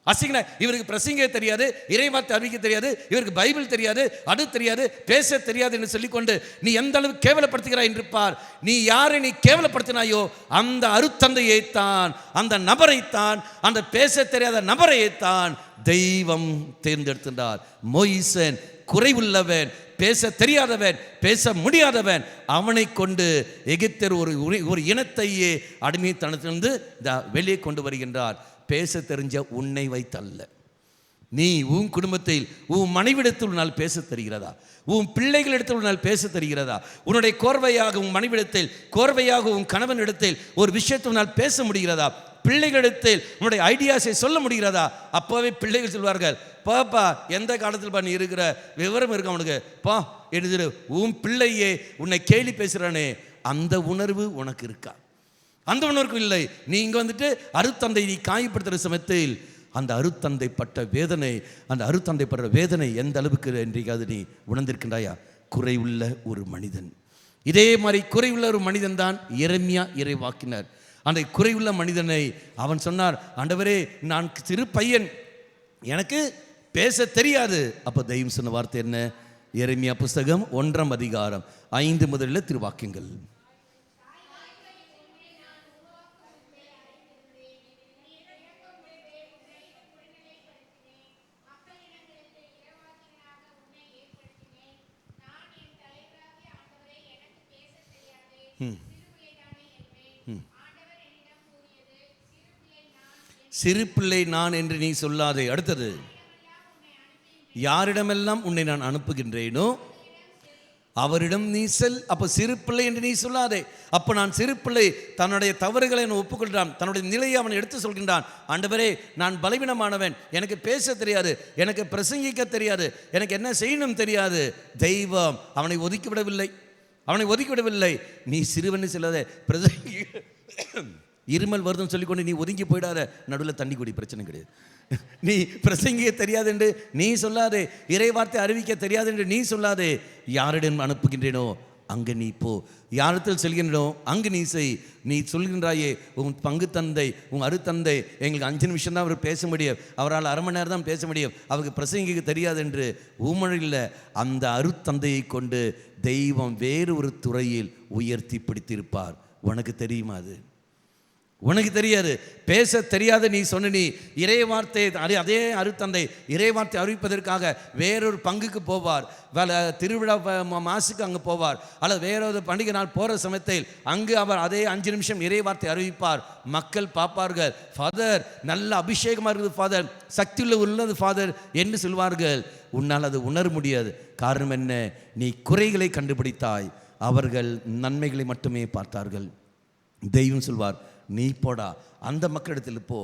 அசிங்கனா, இவருக்கு பிரசங்க தெரியாது, இறைவார்த்தை அறிவிக்க தெரியாது, இவருக்கு பைபிள் தெரியாது, அது தெரியாது, பேச தெரியாது என்று சொல்லிக்கொண்டு நீ எந்த அளவு கேவலப்படுத்துகிறாய் என்று பார். நீ யாரை நீ கேவலப்படுத்தினாயோ அந்த அருத்தந்தையைத்தான், அந்த நபரைத்தான், அந்த பேச தெரியாத நபரைத்தான் தெய்வம் தேர்ந்தெடுத்தார். மொய்சன் குறைவுள்ளவன், பேச தெரியாதவன், பேச முடியாதவன். அவனை கொண்டு எகிப்தர் ஒரு இனத்தையே அடிமைத்தனத்திலிருந்து வெளியே கொண்டு வருகின்றார். பேச தெரிஞ்ச உன்னை வைத்தல்ல. நீ உன் குடும்பத்தில் உன் மனைவிடத்தில் உன்னால் பேச தெரிகிறதா? உன் பிள்ளைகளிடத்தில் உன்னால் பேச தெரிகிறதா? உன்னுடைய கோர்வையாக உன் மனைவிடத்தில், கோர்வையாக உன் கணவனிடத்தில் ஒரு விஷயத்தை உன்னால் பேச முடிகிறதா? பிள்ளைகளிடத்தில் உன்னுடைய ஐடியாஸை சொல்ல முடிகிறதா? அப்போவே பிள்ளைகள் சொல்வார்கள், பாப்பா எந்த காலத்தில் நீ இருக்கிற விவரம் இருக்கு அவனுக்கு பா என்று. உன் பிள்ளையே உன்னை கேலி பேசுகிறானே, அந்த உணர்வு உனக்கு இருக்கா? அந்த உணர்வு இல்லை. நீ இங்கே வந்துட்டு அருத்தந்தை நீ காயப்படுத்துகிற சமயத்தில் அந்த அருத்தந்தை பட்ட வேதனை, அந்த அருத்தந்தை படுற வேதனை எந்த அளவுக்கு என்றைக்காவது நீ உணர்ந்திருக்கின்றாயா? குறைவுள்ள ஒரு மனிதன். இதே மாதிரி குறைவுள்ள ஒரு மனிதன் தான் எரேமியா இறைவாக்கினர். அந்த குறைவுள்ள மனிதனை அவன் சொன்னார், ஆண்டவரே நான் சிறு பையன், எனக்கு பேச தெரியாது. அப்போ தெய்வம் சொன்ன வார்த்தை என்ன? எரேமியா புஸ்தகம் 1ஆம் அதிகாரம் 5 முதல் திருவாக்கியங்கள். சிறு பிள்ளை நான் என்று நீ சொல்லாதே. அடுத்தது, யாரிடமெல்லாம் உன்னை நான் அனுப்புகின்றேனோ அவரிடம் நீ செல். அப்போ சிறு பிள்ளை என்று நீ சொல்லாதே. அப்போ நான் சிறு பிள்ளை தன்னுடைய தவறுகளை ஒப்புக்கொள்கிறான், தன்னுடைய நிலையை அவன் எடுத்து சொல்கின்றான். ஆண்டவரே நான் பலவீனமானவன், எனக்கு பேச தெரியாது, எனக்கு பிரசங்கிக்க தெரியாது, எனக்கு என்ன செய்யணும் தெரியாது. தெய்வம் அவனை ஒதுக்கிவிடவில்லை, அவனை ஒதுக்கிவிடவில்லை. நீ சிறுவன்னு சொல்லாத, இருமல் வருதுன்னு சொல்லிக்கொண்டு நீ ஒதுங்கி போயிடாத. நடுவில் தண்ணி குடி, பிரச்சனை கிடையாது. நீ பிரசங்கிக்க தெரியாது என்று நீ சொல்லாதே, இறை வார்த்தை அறிவிக்க தெரியாது என்று நீ சொல்லாதே. யாரிடம் அனுப்புகின்றேனோ அங்கே நீ போ, யாரிடத்தில் செல்கின்றனோ அங்கு நீ செய். நீ சொல்கின்றாயே உன் பங்கு தந்தை, உன் அருத்தந்தை எங்களுக்கு 5 நிமிஷம் தான் அவர் பேச முடியும், அவரால் அரை மணி நேரம் தான் பேச முடியும், அவருக்கு பிரசங்கிக்க தெரியாது என்று ஊமழில் அந்த அருத்தந்தையை கொண்டு தெய்வம் வேறு ஒரு துறையில் உயர்த்தி பிடித்திருப்பார். உனக்கு தெரியுமா? அது உனக்கு தெரியாது, பேச தெரியாத நீ சொன்ன நீ இறை வார்த்தை அதே அருத்தந்தை இறை வார்த்தை அறிவிப்பதற்காக வேறொரு பங்குக்கு போவார், திருவிழா மாசுக்கு அங்கே போவார், அல்லது வேறொரு பண்டிகை நாள் போகிற சமயத்தில் அங்கு அவர் அதே 5 நிமிஷம் இறை வார்த்தை அறிவிப்பார். மக்கள் பார்ப்பார்கள், ஃபாதர் நல்ல அபிஷேகமாக இருக்குது ஃபாதர், சக்தியுள்ள உள்ளது ஃபாதர் என்று சொல்வார்கள். உன்னால் அது உணர முடியாது. காரணம் என்ன? நீ குறைகளை கண்டுபிடித்தாய், அவர்கள் நன்மைகளை மட்டுமே பார்த்தார்கள். தெய்வம் சொல்வார், நீ போடா, அந்த மக்களிடத்தில் போ,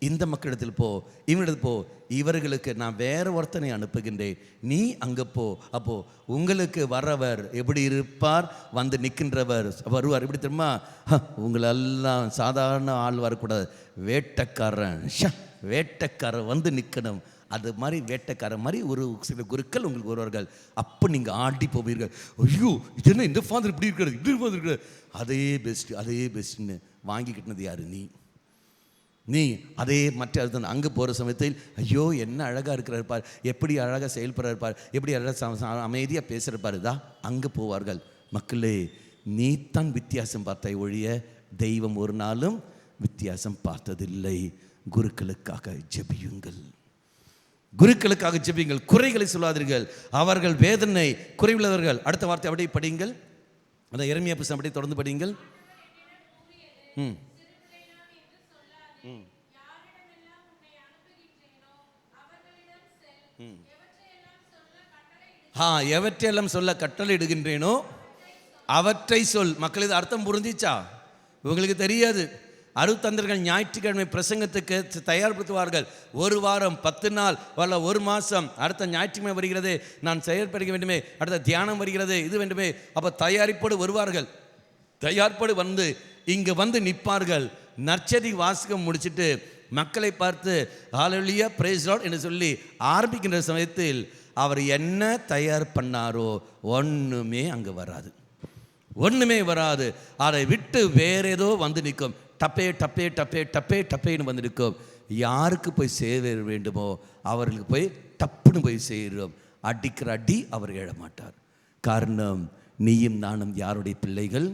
இந்த மக்களிடத்தில் போ, இவனிடத்தில் போ, இவர்களுக்கு நான் வேற ஒருத்தனை அனுப்புகின்றேன், நீ அங்கே போ. அப்போ உங்களுக்கு வரவர் எப்படி இருப்பார்? வந்து நிற்கின்றவர் வருவார். எப்படி தெரியுமா? உங்களெல்லாம் சாதாரண ஆள் வரக்கூடாது, வேட்டக்காரன் வேட்டக்காரன் வந்து நிற்கணும். அது மாதிரி வேட்டக்காரன் மாதிரி ஒரு சில குருக்கள் உங்களுக்கு வருவார்கள். அப்போ நீங்கள் ஆடி போவீர்கள். ஐயோ, இது என்ன இந்த ஃபாதர் இப்படி இருக்கிறது, இப்படி ஃபாதர் இருக்கிறது, அதே பெஸ்ட்டு அதே பெஸ்ட்டுன்னு வாங்கிக்கிட்டது யார்? நீ அதே மற்ற அர்த்தம் அங்கே போகிற சமயத்தில் ஐயோ என்ன அழகாக இருக்கிறார் பார், எப்படி அழகாக செயல்படுறார் பார், எப்படி அழகாக அமைதியாக பேசுகிறப்பார், தான் அங்கே போவார்கள். மக்களே, நீ தான் வித்தியாசம் பார்த்தாய் ஒழிய தெய்வம் ஒரு நாளும் வித்தியாசம் பார்த்ததில்லை. குருக்களுக்காக ஜெபியுங்கள், குருக்களுக்காக ஜெபியுங்கள், குறைகளை சொல்லாதீர்கள். அவர்கள் வேதனை குறைவுள்ளவர்கள். அடுத்த வார்த்தை அப்படியே படியுங்கள், அந்த எரேமியா புத்தகம் அப்படியே தொடர்ந்து படியுங்கள். எவற்றையெல்லாம் சொல்ல கட்டளையிடுகின்றேனோ அவற்றை சொல். மக்கள், இது அர்த்தம் புரிஞ்சிச்சா? உங்களுக்கு தெரியாது. அருத்தந்தர்கள் ஞாயிற்றுக்கிழமை பிரசங்கத்துக்கு தயார்படுத்துவார்கள். 1 வாரம் 10 நாள் அல்ல 1 மாதம். அடுத்த ஞாயிற்றுக்கிழமை வருகிறது, நான் செயற்படுத்த வேண்டுமே, அடுத்த தியானம் வருகிறது, இது வேண்டுமே. அப்போ தயாரிப்போடு வருவார்கள். தயார்ப்போடு வந்து இங்கே வந்து நிற்பார்கள். நற்செய்தி வாசகம் முடிச்சுட்டு மக்களை பார்த்து ஹல்லேலூயா பிரைஸ் லார்ட் என்று சொல்லி ஆரம்பிக்கின்ற சமயத்தில் அவர் என்ன தயார் பண்ணாரோ ஒன்றுமே அங்கே வராது, ஒன்றுமே வராது. அதை விட்டு வேற ஏதோ வந்து நிற்கும். டப்பே டப்பே டப்பே டப்பே டப்பேன்னு வந்து நிற்கும். யாருக்கு போய் சேர வேண்டுமோ அவர்களுக்கு போய் டப்புன்னு போய் சேரும். அடிக்கிற அடி அவர் எழமாட்டார். காரணம், நீயும் நானும் யாருடைய பிள்ளைகள்?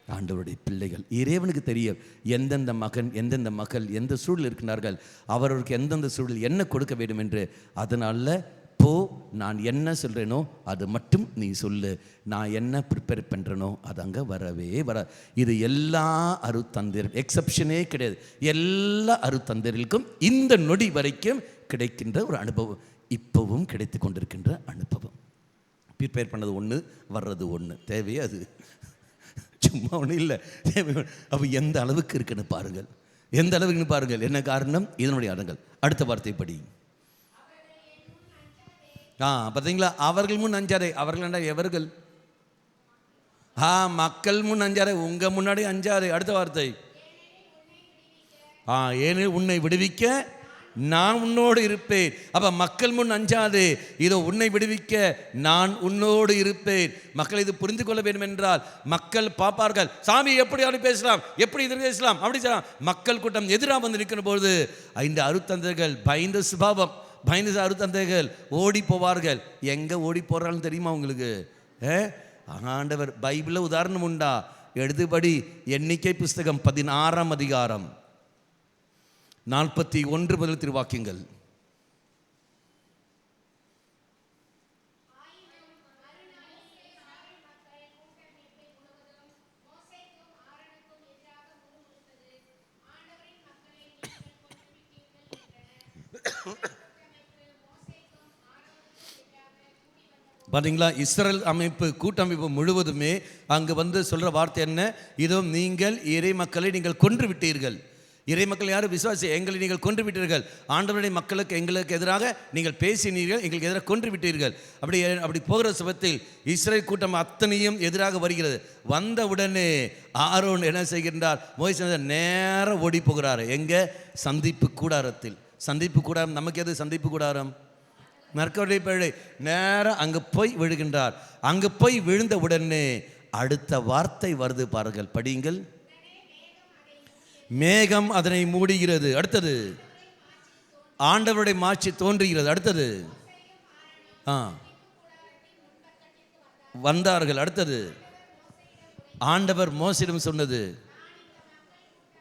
ஆண்டவருடைய பிள்ளைகள். இறைவனுக்கு தெரியும் எந்தெந்த மகன் எந்தெந்த மகள் எந்த சூழல் இருக்கிறார்கள், அவர்களுக்கு எந்தெந்த சூழல் என்ன கொடுக்க வேண்டும் என்று. அதனால போ, நான் என்ன சொல்கிறேனோ அது மட்டும் நீ சொல்லு, நான் என்ன ப்ரிப்பேர் பண்ணுறேனோ அது அங்கே வரவே வர. இது எல்லா அருத்தந்தர் எக்ஸப்ஷனே கிடையாது. எல்லா அருத்தந்தர்களுக்கும் இந்த நொடி வரைக்கும் கிடைக்கின்ற ஒரு அனுபவம், இப்போவும் கிடைத்து கொண்டிருக்கின்ற அனுபவம். ப்ரிப்பேர் பண்ணது ஒன்று, வர்றது ஒன்று. தேவையே அது, சும்மா ஒன்றும் இல்லை. அப்போ எந்த அளவுக்கு இருக்குன்னு பாருங்கள், எந்த அளவுக்குன்னு பாருங்கள். என்ன காரணம்? இதனுடைய அடங்கல். அடுத்த வார்த்தை படி. பார்த்தீங்களா? அவர்கள் முன் அஞ்சாதே. அவர்கள் எவர்கள்? மக்கள் முன் அஞ்சாதே, உங்க முன்னாடி அஞ்சாதே. அடுத்த வார்த்தை, ஏனெனில் உன்னை விடுவிக்க நான் உன்னோடு இருப்பேன். அப்ப மக்கள் முன் அஞ்சாதே, இதோ உன்னை விடுவிக்க நான் உன்னோடு இருப்பேன். மக்கள் இது புரிந்து கொள்ள வேண்டும் என்றால், மக்கள் பார்ப்பார்கள், சாமி எப்படி அப்படி பேசலாம், எப்படி இது பேசலாம், அப்படி சொல்லலாம். மக்கள் கூட்டம் எதிராக வந்து நிற்கிற பொழுது இந்த அருத்தந்தர்கள் பயந்த சுபாவம், பயந்து அருத்தந்தைகள் ஓடி போவார்கள். எங்கே ஓடி போகிறான்னு தெரியுமா உங்களுக்கு? ஆண்டவர் பைபிளில் உதாரணம் உண்டா? எழுதுபடி எண்ணிக்கை புஸ்தகம் 16ஆம் அதிகாரம் 41 முதல் திருவாக்கியங்கள். பார்த்தீங்களா? இஸ்ரேல் அமைப்பு கூட்டமைப்பு முழுவதுமே அங்கே வந்து சொல்கிற வார்த்தை என்ன? இதோ நீங்கள் இறை மக்களை நீங்கள் கொன்று விட்டீர்கள். இறை மக்கள் யாரும் விசுவாசி, எங்களை நீங்கள் கொன்று விட்டீர்கள். ஆண்டவருடைய மக்களுக்கு எங்களுக்கு எதிராக நீங்கள் பேசினீர்கள், எங்களுக்கு எதிராக கொன்று விட்டீர்கள். அப்படி போகிற சமயத்தில் இஸ்ரேல் கூட்டம் அத்தனையும் எதிராக வருகிறது. வந்த உடனே ஆரோன் என்ன செய்கின்றார்? மோசே நேரம் ஓடி போகிறார். எங்கே? சந்திப்பு கூடாரத்தில். சந்திப்பு கூடாரம் நமக்கு எது? சந்திப்பு கூடாரம் நற்கருணை பேழை. நேரம் அங்கே போய் விழுகின்றார். அங்கே போய் விழுந்த உடனே அடுத்த வார்த்தை வருது பாருங்கள், படியுங்கள். மேகம் அதனை மூடுகிறது. அடுத்தது ஆண்டவருடைய மாட்சி தோன்றுகிறது. அடுத்தது வந்தார்கள். அடுத்தது ஆண்டவர் மோசேயிடம் சொன்னது,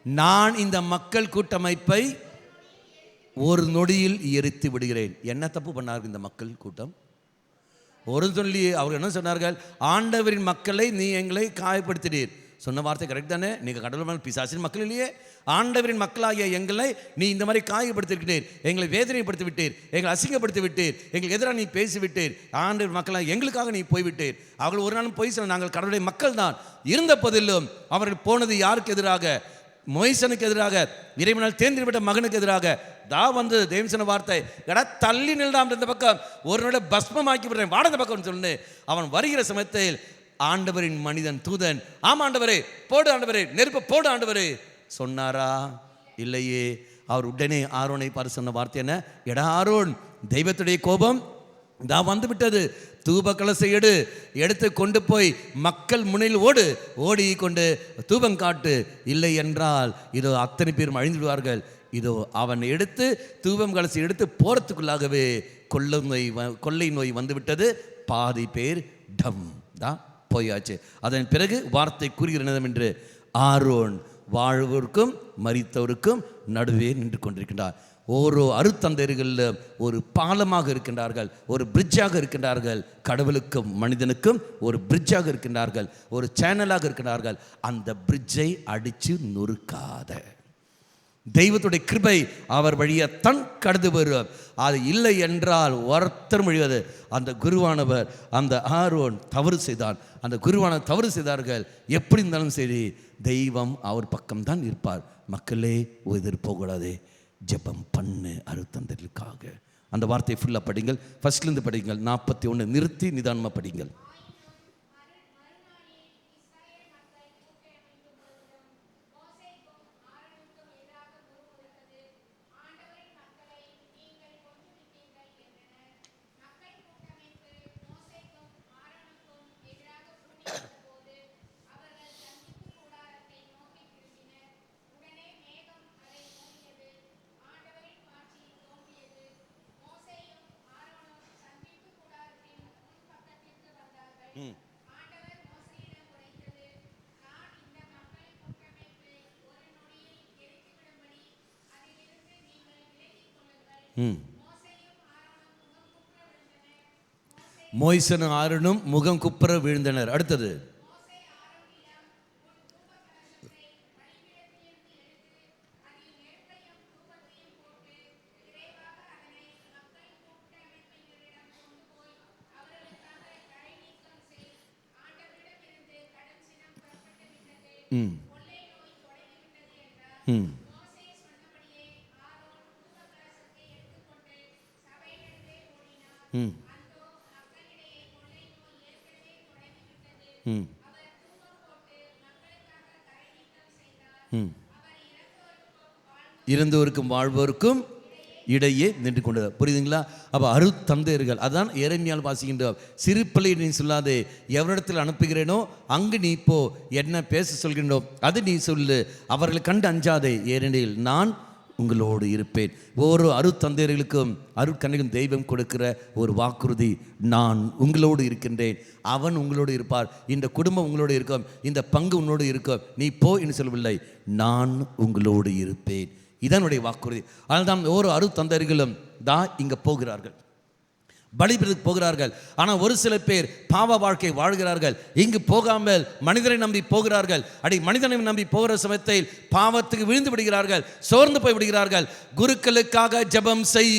நான் இந்த மக்கள் கூட்டமைப்பை ஒரு நொடியில் எரித்து விடுகிறேன். என்ன தப்பு பண்ணார்கள் இந்த மக்கள் கூட்டம்? ஒரு சொல்லி அவர் என்ன சொன்னார்கள்? ஆண்டவரின் மக்களை நீ எங்களை காயப்படுத்தினீர். சொன்ன வார்த்தை கரெக்ட் தானே? நீங்கள் கடவுள் பிசாசின் மக்கள் இல்லையே, ஆண்டவரின் மக்களாகிய எங்களை நீ இந்த மாதிரி காயப்படுத்திவிட்டீர், எங்களை வேதனைப்படுத்தி விட்டீர், எங்களை அசிங்கப்படுத்தி விட்டீர், எங்களுக்கு எதிராக நீ பேசிவிட்டீர், ஆண்டவர் மக்களாக எங்களுக்காக நீ போய்விட்டீர். அவர்கள் ஒரு நாளும் போய் சொன்ன நாங்கள் கடவுளுடைய மக்கள் தான். இருந்த போதிலும் அவர்கள் போனது யாருக்கு எதிராக? மோய்சனுக்கு எதிராக, இறைவனால் தேர்ந்தெடுக்கப்பட்ட மகனுக்கு எதிராக. வந்து தேவன் சொன்ன வார்த்தை, எடா தள்ளி நின்றாம் இந்த பக்கம், ஒரு நாள் பஸ்மமாக்கி விடுறேன் வாடந்த பக்கம் சொல்லு. அவன் வருகிற சமயத்தில் ஆண்டவரின் மனிதன் தூதன், ஆமா ஆண்டவரே போடு, ஆண்டவரே நெருப்பு போடு ஆண்டவரே சொன்னாரா? இல்லையே. அவர் உடனே ஆரோனை பார்த்து சொன்ன வார்த்தை என்ன? எடா ஆரோன், தெய்வத்துடைய கோபம் வந்து விட்டது, தூப கலசை எடுத்து கொண்டு போய் மக்கள் முனையில் ஓடி கொண்டு தூபம் காட்டு, இல்லை என்றால் இதோ அத்தனை பேரும் அழிந்துடுவார்கள். இதோ அவன் எடுத்து தூபம் கலசை எடுத்து போறதுக்குள்ளாகவே கொள்ளை நோய் வந்து விட்டது. பாதி பேர் டம் தான் போயாச்சு. அதன் பிறகு வார்த்தை கூறுகிறது என்று, ஆரோன் வாழ்வோருக்கும் மரித்தவருக்கும் நடுவே நின்று கொண்டிருக்கின்றார். ஒரு அருத்தந்தையர்கள் ஒரு பாலமாக இருக்கின்றார்கள், ஒரு பிரிட்ஜாக இருக்கின்றார்கள். கடவுளுக்கும் மனிதனுக்கும் ஒரு பிரிட்ஜாக இருக்கின்றார்கள், ஒரு சேனலாக இருக்கின்றார்கள். அந்த பிரிட்ஜை அடித்து நொறுக்காத தெய்வத்துடைய கிருபை அவர் வழியை தன் கடந்து வரும். அது இல்லை என்றால் ஒருத்தர் மொழிவது. அந்த குருவானவர், அந்த ஆரோன் தவறு செய்தான், அந்த குருவானவர் தவறு செய்தார்கள். எப்படி இருந்தாலும் சரி தெய்வம் அவர் பக்கம்தான் இருப்பார். மக்களே எதிர் போகக்கூடாது, ஜெபம் பண்ணு அருத்தந்தர்களுக்காக. அந்த வார்த்தையை ஃபுல்லாக படிங்கள், ஃபர்ஸ்ட்லேருந்து படிங்கள், 41 நிறுத்தி நிதானமாக படிங்கள். மோய்சனும் ஆரோனும் முகம் குப்புற விழுந்தனர். அடுத்தது, இருந்தோருக்கும் வாழ்வோருக்கும் இடையே நின்று கொண்டது. புரியுதுங்களா? அப்போ அருத்தந்தையர்கள், அதான் எரேமியால் வாசிக்கின்ற, சிறு பிள்ளை நீ சொல்லாதே, எவரிடத்தில் அனுப்புகிறேனோ அங்கு நீ போ, என்ன பேச சொல்கின்றோ அது நீ சொல்லு, அவர்களை கண்டு அஞ்சாதே, ஏனெனில் நான் உங்களோடு இருப்பேன். ஒவ்வொரு அருத்தந்தையர்களுக்கும் அருட்கண்ணைக்கும் தெய்வம் கொடுக்கிற ஒரு வாக்குறுதி, நான் உங்களோடு இருக்கின்றேன், அவன் உங்களோடு இருப்பார், இந்த குடும்பம் உங்களோடு இருக்கும், இந்த பங்கு உங்களோடு இருக்கும், நீ போ என்று சொல்லவில்லை, நான் உங்களோடு இருப்பேன். இதனுடைய வாக்குறுதி. அதனால்தான் ஒவ்வொரு அருத்தந்தையர்களும் தான் இங்கே போகிறார்கள், பலிபீடத்துக்கு போகிறார்கள். ஆனால் ஒரு சில பேர் பாவ வாழ்க்கை வாழ்கிறார்கள், இங்கு போகாமல் மனிதரை நம்பி போகிறார்கள். மனிதனை நம்பி போகிற சமயத்தில் பாவத்துக்கு விழுந்து விடுகிறார்கள், சோர்ந்து போய் விடுகிறார்கள். குருக்களுக்காக ஜெபம் செய்,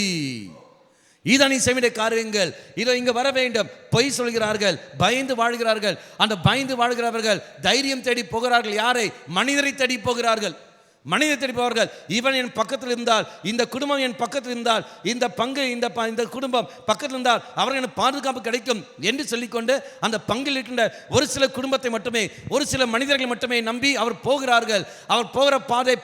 இதான் நீ செய்ய காரியங்கள். இதோ இங்க வர வேண்டும். பொய் சொல்கிறார்கள், பயந்து வாழ்கிறார்கள். அந்த பயந்து வாழ்கிறவர்கள் தைரியம் தேடி போகிறார்கள். யாரை? மனிதரை தேடி போகிறார்கள். மனித தெரிப்பவர்கள், இவன் என் பக்கத்தில் இருந்தால், இந்த குடும்பம் என் பக்கத்தில் இருந்தால், இந்த பங்கு இந்த குடும்பம் பக்கத்தில் இருந்தால் அவர்கள் எனக்கு பாதுகாப்பு கிடைக்கும் என்று சொல்லிக்கொண்டு அந்த பங்கில் இருக்கின்ற ஒரு சில குடும்பத்தை மட்டுமே, ஒரு சில மனிதர்கள் மட்டுமே நம்பி அவர் போகிறார்கள். அவர் போகிற பாதை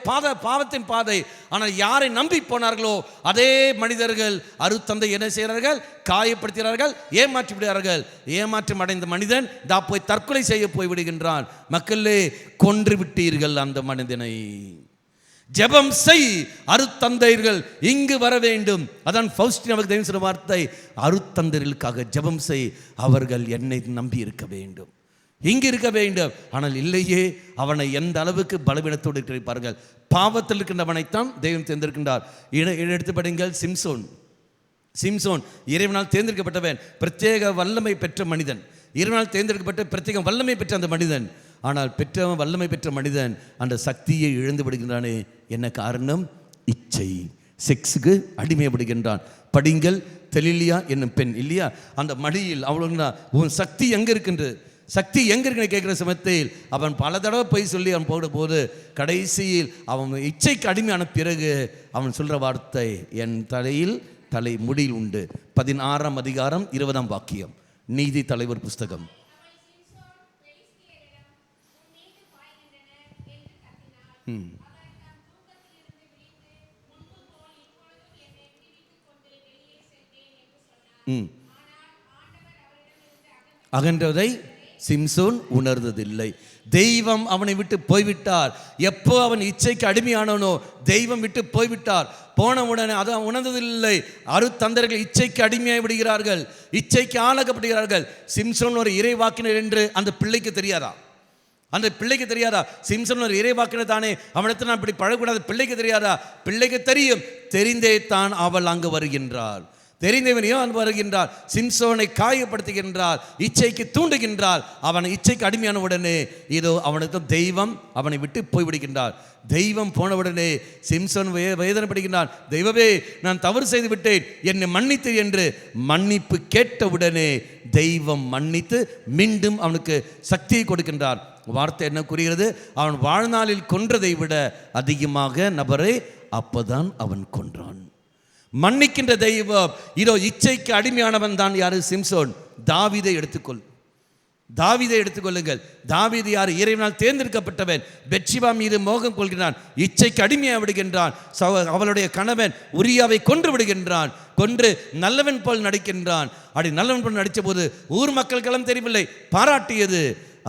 பாவத்தின் பாதை. ஆனால் யாரை நம்பி போனார்களோ அதே மனிதர்கள் அருத்தந்தை என்ன செய்கிறார்கள்? காயப்படுத்துகிறார்கள், ஏமாற்றி விடுகிறார்கள். ஏமாற்றம் அடைந்த மனிதன் போய் தற்கொலை செய்ய போய் விடுகின்றான். மக்களே, கொன்று விட்டீர்கள் அந்த மனிதனை. ஜெபம் செய், அருத்தந்தையர்கள் இங்கு வர வேண்டும். அதான் ஃபவுஸ்டின் அவர்கள் தெய்வம் சொன்ன வார்த்தை, அருத்தந்தையர்களுக்காக ஜெபம் செய், அவர்கள் என்னை நம்பி இருக்க வேண்டும். இங்கு இருக்க வேண்டும். ஆனால் இல்லையே, அவனை எந்த அளவுக்கு பலவீனத்தோடு இருக்கிற பாருங்கள். பாவத்தில் இருக்கின்றவனைத்தான் தெய்வம் தேர்ந்தெடுக்கின்றார். எடுத்து படிங்கள். சிம்சோன் இறைவனால் தேர்ந்தெடுக்கப்பட்டவன், பிரத்யேக வல்லமை பெற்ற மனிதன், இறைவனால் தேர்ந்தெடுக்கப்பட்ட பிரத்யேக வல்லமை பெற்ற அந்த மனிதன். ஆனால் பெற்றவன், வல்லமை பெற்ற மனிதன் அந்த சக்தியை இழந்து விடுகின்றானே. என்ன காரணம்? இச்சை, செக்ஸுக்கு அடிமைப்படுகின்றான். படிங்கள். தெலிலியா என்னும் பெண் இல்லையா, அந்த மடியில் அவ்வளோ உன் சக்தி எங்கே இருக்கின்றது, சக்தி எங்கே இருக்குன்னு கேட்குற சமயத்தில் அவன் பல தடவை போய் சொல்லி அவன் போகிற போது கடைசியில் அவன் இச்சைக்கு அடிமையான பிறகு அவன் சொல்கிற வார்த்தை, என் தலையில் தலை முடியில் உண்டு. 16ஆம் அதிகாரம் 20ஆம் வாக்கியம், நீதி தலைவர் புஸ்தகம். அகன்றதை சிம்சோன் உணர்ந்ததில்லை. தெய்வம் அவனை விட்டு போய்விட்டார். எப்போ அவன் இச்சைக்கு அடிமையானவனோ தெய்வம் விட்டு போய்விட்டார். போன உடனே அதை உணர்ந்ததில்லை. அருத்தந்தர்கள் இச்சைக்கு அடிமையாகி விடுகிறார்கள், இச்சைக்கு ஆளாக்கப்படுகிறார்கள். சிம்சோன் ஒரு இறைவாக்கினர் என்று அந்த பிள்ளைக்கு தெரியாதா? அந்த பிள்ளைக்கு தெரியாதா? சிம்சோன் ஒரு இறைவாக்கினர் தானே, அவனிடத்தில் நான் இப்படி பழகக்கூடாது. பிள்ளைக்கு தெரியாதா? பிள்ளைக்கு தெரியும். தெரிந்தே தான் அவள் அங்கு வருகின்றாள். தெரிந்தவனையோ வருகின்றார், சிம்சோனை காயப்படுத்துகின்றார், இச்சைக்கு தூண்டுகின்றார். அவனை இச்சைக்கு அடிமையான உடனே இதோ அவனுக்கு தெய்வம் அவனை விட்டு போய்விடுகின்றார். தெய்வம் போனவுடனே சிம்சோன் வேதனைப்படுகின்றான். தெய்வமே, நான் தவறு செய்து விட்டேன், என்னை மன்னித்து என்று மன்னிப்பு கேட்டவுடனே தெய்வம் மன்னித்து மீண்டும் அவனுக்கு சக்தியை கொடுக்கின்றார். வார்த்தை என்ன கூறுகிறது? அவன் வாழ்நாளில் கொன்றதை விட அதிகமாக நபரை அப்பதான் அவன் கொன்றான். மன்னிக்கின்ற தெய்வம். இதோ இச்சைக்கு அடிமையானவன் தான் யாரு? சிம்சோன். தாவீதை எடுத்துக்கொள்ளுங்கள். தாவீது யார்? இறைவனால் தேர்ந்தெடுக்கப்பட்டவன். பெத்ஷிபா மீது மோகம் கொள்கிறான், இச்சைக்கு அடிமையாக விடுகின்றான். அவளுடைய கணவன் உரியாவை கொன்று விடுகின்றான். கொன்று நல்லவன் போல் நடிக்கின்றான். அப்படி நல்லவன் போல் நடித்த போது ஊர் மக்களுக்கெல்லாம் தெரியவில்லை, பாராட்டியது.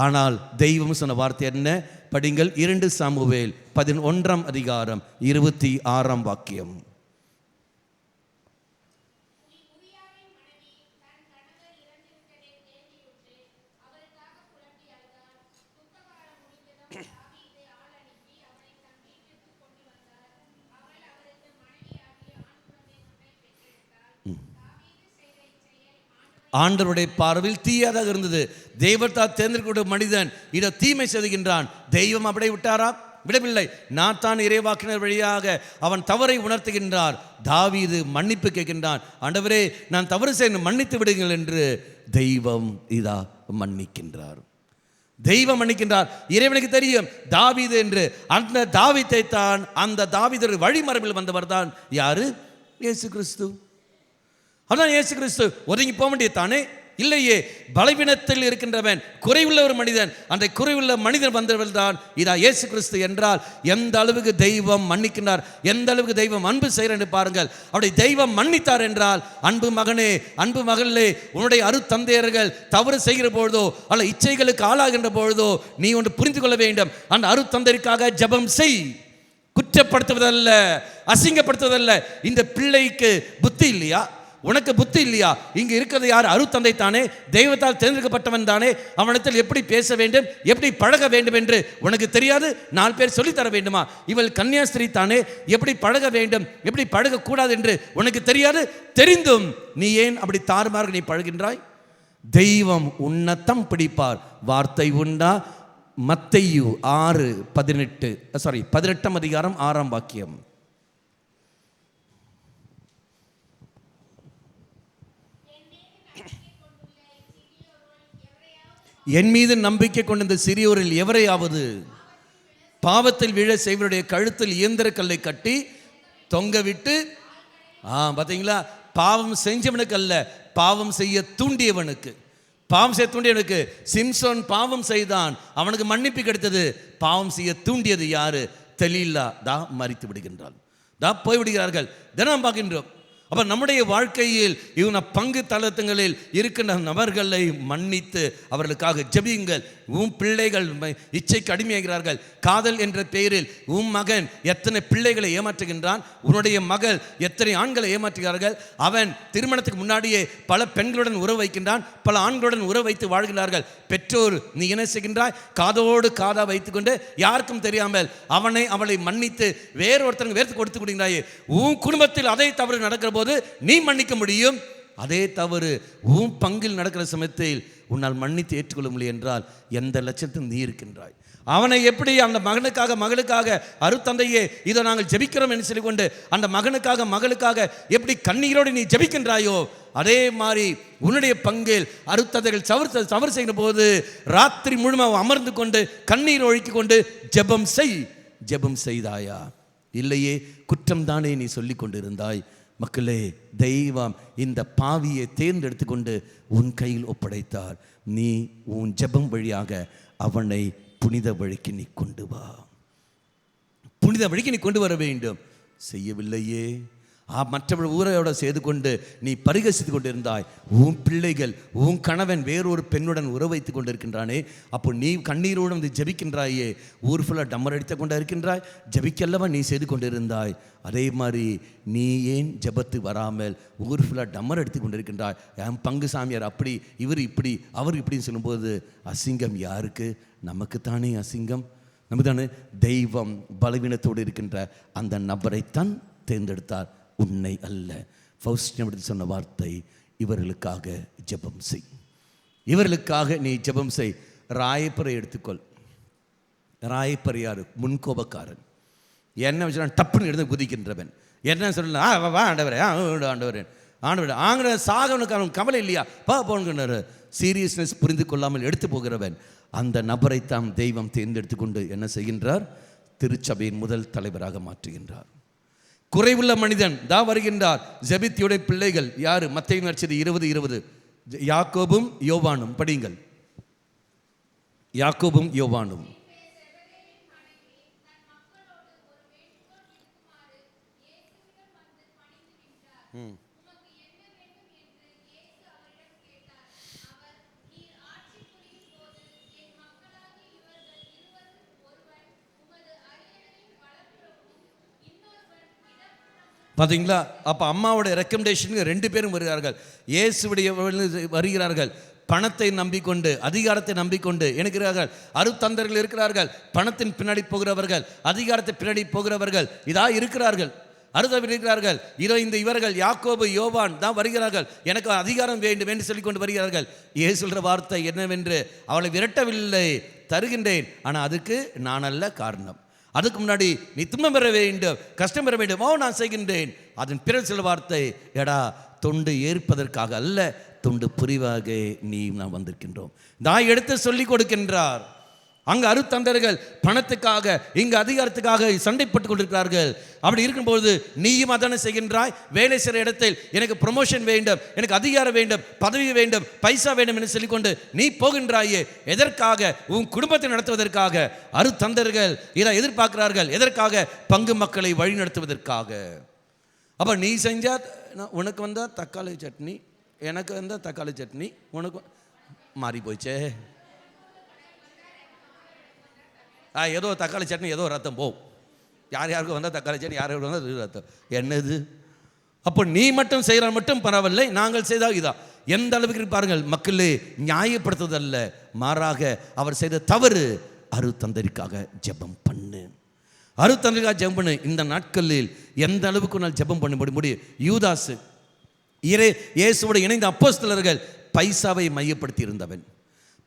ஆனால் தெய்வம் சொன்ன வார்த்தை என்ன? படிங்கள். 2 சாமுவேல் 11ஆம் அதிகாரம் 26ஆம் வாக்கியம். ஆண்டவருடைய பார்வையில் தீயதாக இருந்தது. தெய்வத்தால் தேர்ந்தெடுக்கப்பட்ட மனிதன் இதை தீமை செய்கின்றான். தெய்வம் அப்படியே விட்டாரா? விடவில்லை. நாத்தான் இறைவாக்கினர் வழியாக அவன் தவறை உணர்த்துகின்றார். தாவீது மன்னிப்பு கேட்கின்றான். ஆண்டவரே, நான் தவறு செய்ய மன்னித்து விடுங்கள் என்று தெய்வம் இதா மன்னிக்கின்றார். தெய்வம் மன்னிக்கின்றார். இறைவனுக்கு தெரியும் தாவீது என்று. அந்த தாவீதை தான், அந்த தாவீது வழிமரபில் வந்தவர் தான் யாரு? இயேசு கிறிஸ்து. அதான் இயேசு கிறிஸ்து. ஒதுங்கி போக வேண்டிய தானே? இல்லையே. பலவீனத்தில் இருக்கின்றவன், குறைவுள்ள ஒரு மனிதன், அந்த குறைவுள்ள மனிதன் வந்தவர்கள் தான் இதா இயேசு கிறிஸ்து என்றால் எந்த அளவுக்கு தெய்வம் மன்னிக்கின்றார், எந்த அளவுக்கு தெய்வம் அன்பு செய்கிறார் என்று பாருங்கள். அப்படி தெய்வம் மன்னித்தார் என்றால், அன்பு மகனே, அன்பு மகளே, உன்னுடைய அருத்தந்தையர்கள் தவறு செய்கிற பொழுதோ அல்ல இச்சைகளுக்கு ஆளாகின்ற பொழுதோ நீ ஒன்று புரிந்து கொள்ள வேண்டும். அந்த அருத்தந்தையருக்காக ஜெபம் செய். குற்றப்படுத்துவதல்ல, அசிங்கப்படுத்துவதல்ல. இந்த பிள்ளைக்கு புத்தி இல்லையா? உனக்கு புத்தி இல்லையா? இங்கு இருக்கிறது யார்? அருத்தந்தை தானே, தெய்வத்தால் தேர்ந்தெடுக்கப்பட்டவன் தானே. அவனிடத்தில் எப்படி பேச வேண்டும், எப்படி பழக வேண்டும் என்று உனக்கு தெரியாது? 4 பேர் சொல்லித்தர வேண்டுமா? இவள் கன்னியாஸ்திரி தானே, எப்படி பழக வேண்டும், எப்படி பழகக்கூடாது என்று உனக்கு தெரியாது? தெரிந்தும் நீ ஏன் அப்படி தாறுமாறு நீ பழகின்றாய்? தெய்வம் உன்னத்தம் பிடிப்பார். வார்த்தை உண்டா? மத்தேயு 18ஆம் அதிகாரம் 6ஆம் வாக்கியம். என் மீது நம்பிக்கை கொண்ட இந்த சிறியோரில் எவரையாவது பாவத்தில் விழ செய்வருடைய கழுத்தில் இயந்திர கல்லை கட்டி தொங்க விட்டு, பார்த்தீங்களா? பாவம் செஞ்சவனுக்கு அல்ல, பாவம் செய்ய தூண்டியவனுக்கு. பாவம் செய்ய தூண்டியவனுக்கு. சிம்சோன் பாவம் செய்தான், அவனுக்கு மன்னிப்பு கிடைத்தது. பாவம் செய்ய தூண்டியது யாரு? தெலீலா தான் மரித்து விடுகின்றாள், தான் போய்விடுகிறார்கள். தினம் பார்க்கின்றோம். அப்போ நம்முடைய வாழ்க்கையில் இவன பங்கு தளத்துங்களில் இருக்கின்ற நபர்களை மன்னித்து அவர்களுக்காக ஜெபியுங்கள். உன் பிள்ளைகள் இச்சைக்கு அடிமையாகிறார்கள். காதல் என்ற பெயரில் உன் மகன் எத்தனை பிள்ளைகளை ஏமாற்றுகின்றான், உன்னுடைய மகள் எத்தனை ஆண்களை ஏமாற்றுகிறார்கள். அவன் திருமணத்துக்கு முன்னாடியே பல பெண்களுடன் உறவு வைக்கின்றான், பல ஆண்களுடன் உறவு வைத்து வாழ்கிறார்கள். பெற்றோர் நீ என்ன செய்கின்றாய்? காதோடு காதா வைத்துக்கொண்டு யாருக்கும் தெரியாமல் அவளை மன்னித்து வேறொருத்தருக்கு வேர்த்து கொடுத்து கொடுக்கிறாயே. உன் குடும்பத்தில் அதே தவறு நடக்கிற போது நீ மன்னிக்க முடியும். அதே தவறு உன் பங்கில் நடக்கிற சமயத்தில் உன்னால் மன்னித்து ஏற்றுக்கொள்ள முடியும் என்றால் எந்த லட்சத்தில் நீ இருக்கின்றாய்? அவனை எப்படி அந்த மகனுக்காக மகளுக்காக அருத்தந்தையே இதை நாங்கள் ஜெபிக்கிறோம் என்று சொல்லிக்கொண்டு அந்த மகனுக்காக மகளுக்காக எப்படி கண்ணீரோடு நீ ஜெபிக்கின்றாயோ, அதே மாதிரி உன்னுடைய பங்கில் அருத்தந்தைகள் தவறு செய்கிற போது ராத்திரி முழுமையாக அமர்ந்து கொண்டு கண்ணீர் ஒழுக்கி கொண்டு ஜெபம் செய்தாயா? இல்லையே, குற்றம் தானே நீ சொல்லி கொண்டிருந்தாய். மக்களே, தெய்வம் இந்த பாவியை தேர்ந்தெடுத்து கொண்டு உன் கையில் ஒப்படைத்தார். நீ உன் ஜெபம் வழியாக அவனை புனித வழிக்கு நீ கொண்டு வா. புனித வழிக்கு நீ கொண்டு வர வேண்டும். செய்யவில்லையே, மற்றவர்கள் ஊரையோட செய்து கொண்டு நீ பரிகசித்து கொண்டிருந்தாய். உன் பிள்ளைகள் உன் கணவன் வேறொரு பெண்ணுடன் உறவு வைத்து கொண்டிருக்கின்றானே, அப்போ நீ கண்ணீரோடு வந்து ஜெபிக்கின்றாயே. ஊர் ஃபுல்லாக டம்மர் அடித்து கொண்டு இருக்கின்றாய். ஜெபிக்கல்லவா நீ செய்து கொண்டிருந்தாய். அதே மாதிரி நீ ஏன் ஜெபத்து வராமல் ஊர் ஃபுல்லாக டம்மர் அடித்து கொண்டிருக்கின்றாய்? என் பங்கு சாமியார் அப்படி, இவர் இப்படி, அவர் இப்படின்னு சொல்லும்போது அசிங்கம் யாருக்கு? நமக்குத்தானே அசிங்கம். நமக்கு தானே. தெய்வம் பலவீனத்தோடு இருக்கின்ற அந்த நபரைத்தான் தேர்ந்தெடுத்தார், உன்னை அல்ல. ஃபவுஸ்டின் சொன்ன வார்த்தை, இவர்களுக்காக ஜெபம் செய், இவர்களுக்காக நீ ஜெபம் செய். ராயப்பரை எடுத்துக்கொள். ராயப்பர் யாரு? முன்கோபக்காரன். என்ன வச்சு டப்புன்னு எடுத்து குதிக்கின்றவன். என்ன சொல்ல, வா ஆண்டவரே, ஆண்டவரே ஆண்டவரே சாகவனுக்கு அவன் கவலை இல்லையா? போன்கிறார். சீரியஸ்னஸ் புரிந்து கொள்ளாமல் எடுத்து போகிறவன். அந்த நபரைத்தான் தெய்வம் தேர்ந்தெடுத்து கொண்டு என்ன செய்கின்றார்? திருச்சபையின் முதல் தலைவராக மாற்றுகின்றார். குறைவுள்ள மனிதன் தான் வருகின்றார். ஜெபித்தியுடைய பிள்ளைகள் யாரு? மத்தேயு நற்செய்தி 20:20. யாக்கோபும் யோவானும். படியுங்கள். யாக்கோபும் யோவானும். பார்த்தீங்களா? அப்போ அம்மாவோட ரெக்கமெண்டேஷனுக்கு 2 பேரும் வருகிறார்கள். இயேசுவுடைய வருகிறார்கள். பணத்தை நம்பிக்கொண்டு, அதிகாரத்தை நம்பிக்கொண்டு இருக்கிறார்கள். அருத்தந்தர்கள் இருக்கிறார்கள். பணத்தின் பின்னாடி போகிறவர்கள், அதிகாரத்தை பின்னாடி போகிறவர்கள் இதா இருக்கிறார்கள். அருதவர் இருக்கிறார்கள். இவர்கள் யாக்கோபு யோவான் தான் வருகிறார்கள். எனக்கு அதிகாரம் வேண்டும் என்று சொல்லிக்கொண்டு வருகிறார்கள். இயேசு சொல்கிற வார்த்தை என்னவென்று, அவளை விரட்டவில்லை, தருகின்றேன், ஆனால் அதுக்கு நான் அல்ல காரணம். அதுக்கு முன்னாடி நீ துன்பம் பெற வேண்டும், கஷ்டம் பெற வேண்டும், நான் செய்கின்றேன். அதன் பிறகு சில வார்த்தை, எடா தொண்டு ஏற்பதற்காக அல்ல, தொண்டு புரிவாக நீ நான் வந்திருக்கின்றோம். நான் எடுத்து சொல்லிக் கொடுக்கின்றார். அங்கு அருத்தந்தர்கள் பணத்துக்காக, இங்கு அதிகாரத்துக்காக சண்டைப்பட்டு கொண்டிருக்கிறார்கள். அப்படி இருக்கும்போது நீயும் அதானே செய்கின்றாய். வேலை செய்கிற இடத்தில் எனக்கு ப்ரொமோஷன் வேண்டும், எனக்கு அதிகாரம் வேண்டும், பதவி வேண்டும், பைசா வேண்டும் என்று சொல்லிக்கொண்டு நீ போகின்றாயே. எதற்காக? உன் குடும்பத்தை நடத்துவதற்காக. அருத்தந்தர்கள் இதை எதிர்பார்க்கிறார்கள். எதற்காக? பங்கு மக்களை வழி நடத்துவதற்காக. அப்போ நீ செஞ்சா உனக்கு வந்தால் தக்காளி சட்னி, எனக்கு வந்தால் தக்காளி சட்னி, உனக்கு மாறி போயிச்சே. ஏதோ தக்காளி சட்னி, ஏதோ ரத்தம் போகும். யாருக்கும் வந்தால் தக்காளி சட்னி, யாருக்கு வந்தால் ரத்தம். என்னது? அப்போ நீ மட்டும் செய்கிற மட்டும் பரவாயில்லை, நாங்கள் செய்தால் இதா. எந்த அளவுக்கு பாருங்கள் மக்களே. நியாயப்படுத்துவதல்ல, மாறாக அவர் செய்த தவறு. அருத்தந்தரிக்காக ஜெபம் பண்ணு, அருத்தந்தரிக்காக ஜெபம் பண்ணு. இந்த நாட்களில் எந்த அளவுக்கு நான் ஜெபம் பண்ண முடியும்? யூதாசு இயேசுவோடு இணைந்த அப்போஸ்தலர்கள் பைசாவை மையப்படுத்தி இருந்தவன்,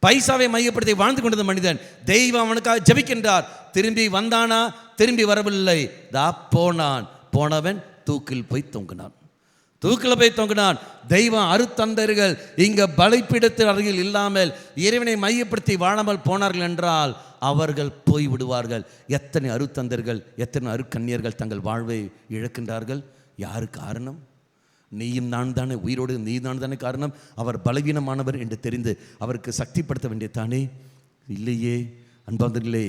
பைசாவை மையப்படுத்தி வாழ்ந்து கொண்டிருந்த மனிதன். தெய்வம் அவனுக்காக ஜெபிக்கின்றார். திரும்பி வந்தானா? திரும்பி வரவில்லை. போனவன் தூக்கில் போய் தொங்கினான். தெய்வம் அருத்தந்தர்கள் இங்க பலிபீடத்தின் அருகில் இல்லாமல் இறைவனை மையப்படுத்தி வாழாமல் போனார்கள் என்றால் அவர்கள் போய் விடுவார்கள். எத்தனை அருத்தந்தர்கள், எத்தனை அருக்கன்னியர்கள் தங்கள் வாழ்வை இழக்கின்றார்கள். யாரு காரணம்? நீயும் நான் தானே. உயிரோடு நீ நான் தானே காரணம். அவர் பலவீனமானவர் என்று தெரிந்து அவருக்கு சக்திப்படுத்த வேண்டிய தானே? இல்லையே. அன்பார்ந்தவர்களே,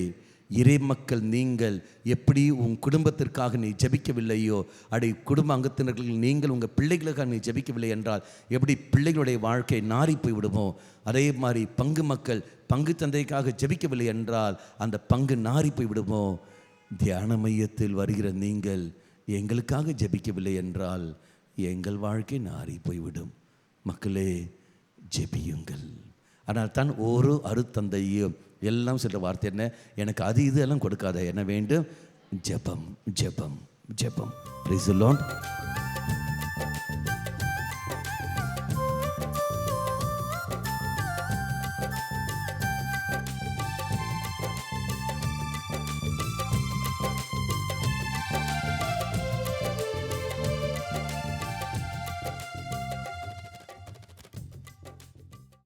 இறை மக்கள் நீங்கள் எப்படி உன் குடும்பத்திற்காக நீ ஜெபிக்கவில்லையோ, அடி குடும்ப அங்கத்தினர்கள் நீங்கள் உங்கள் பிள்ளைகளுக்காக நீ ஜெபிக்கவில்லை என்றால் எப்படி பிள்ளைகளுடைய வாழ்க்கை நாறி போய் விடுமோ, அதே மாதிரி பங்கு மக்கள் பங்கு தந்தைக்காக ஜெபிக்கவில்லை என்றால் அந்த பங்கு நாறி போய் விடுமோ. தியான மையத்தில் வருகிற நீங்கள் எங்களுக்காக ஜெபிக்கவில்லை என்றால் எங்கள் வாழ்க்கை நாறி போய்விடும். மக்களே, ஜெபியுங்கள். ஆனால் தான் ஒரு அருத்தந்தையும் எல்லாம் சொல்கிற வார்த்தை என்ன, எனக்கு அது இது எல்லாம் கொடுக்காத, என்ன வேண்டும்? ஜெபம், ஜெபம், ஜெபம். Praise the Lord.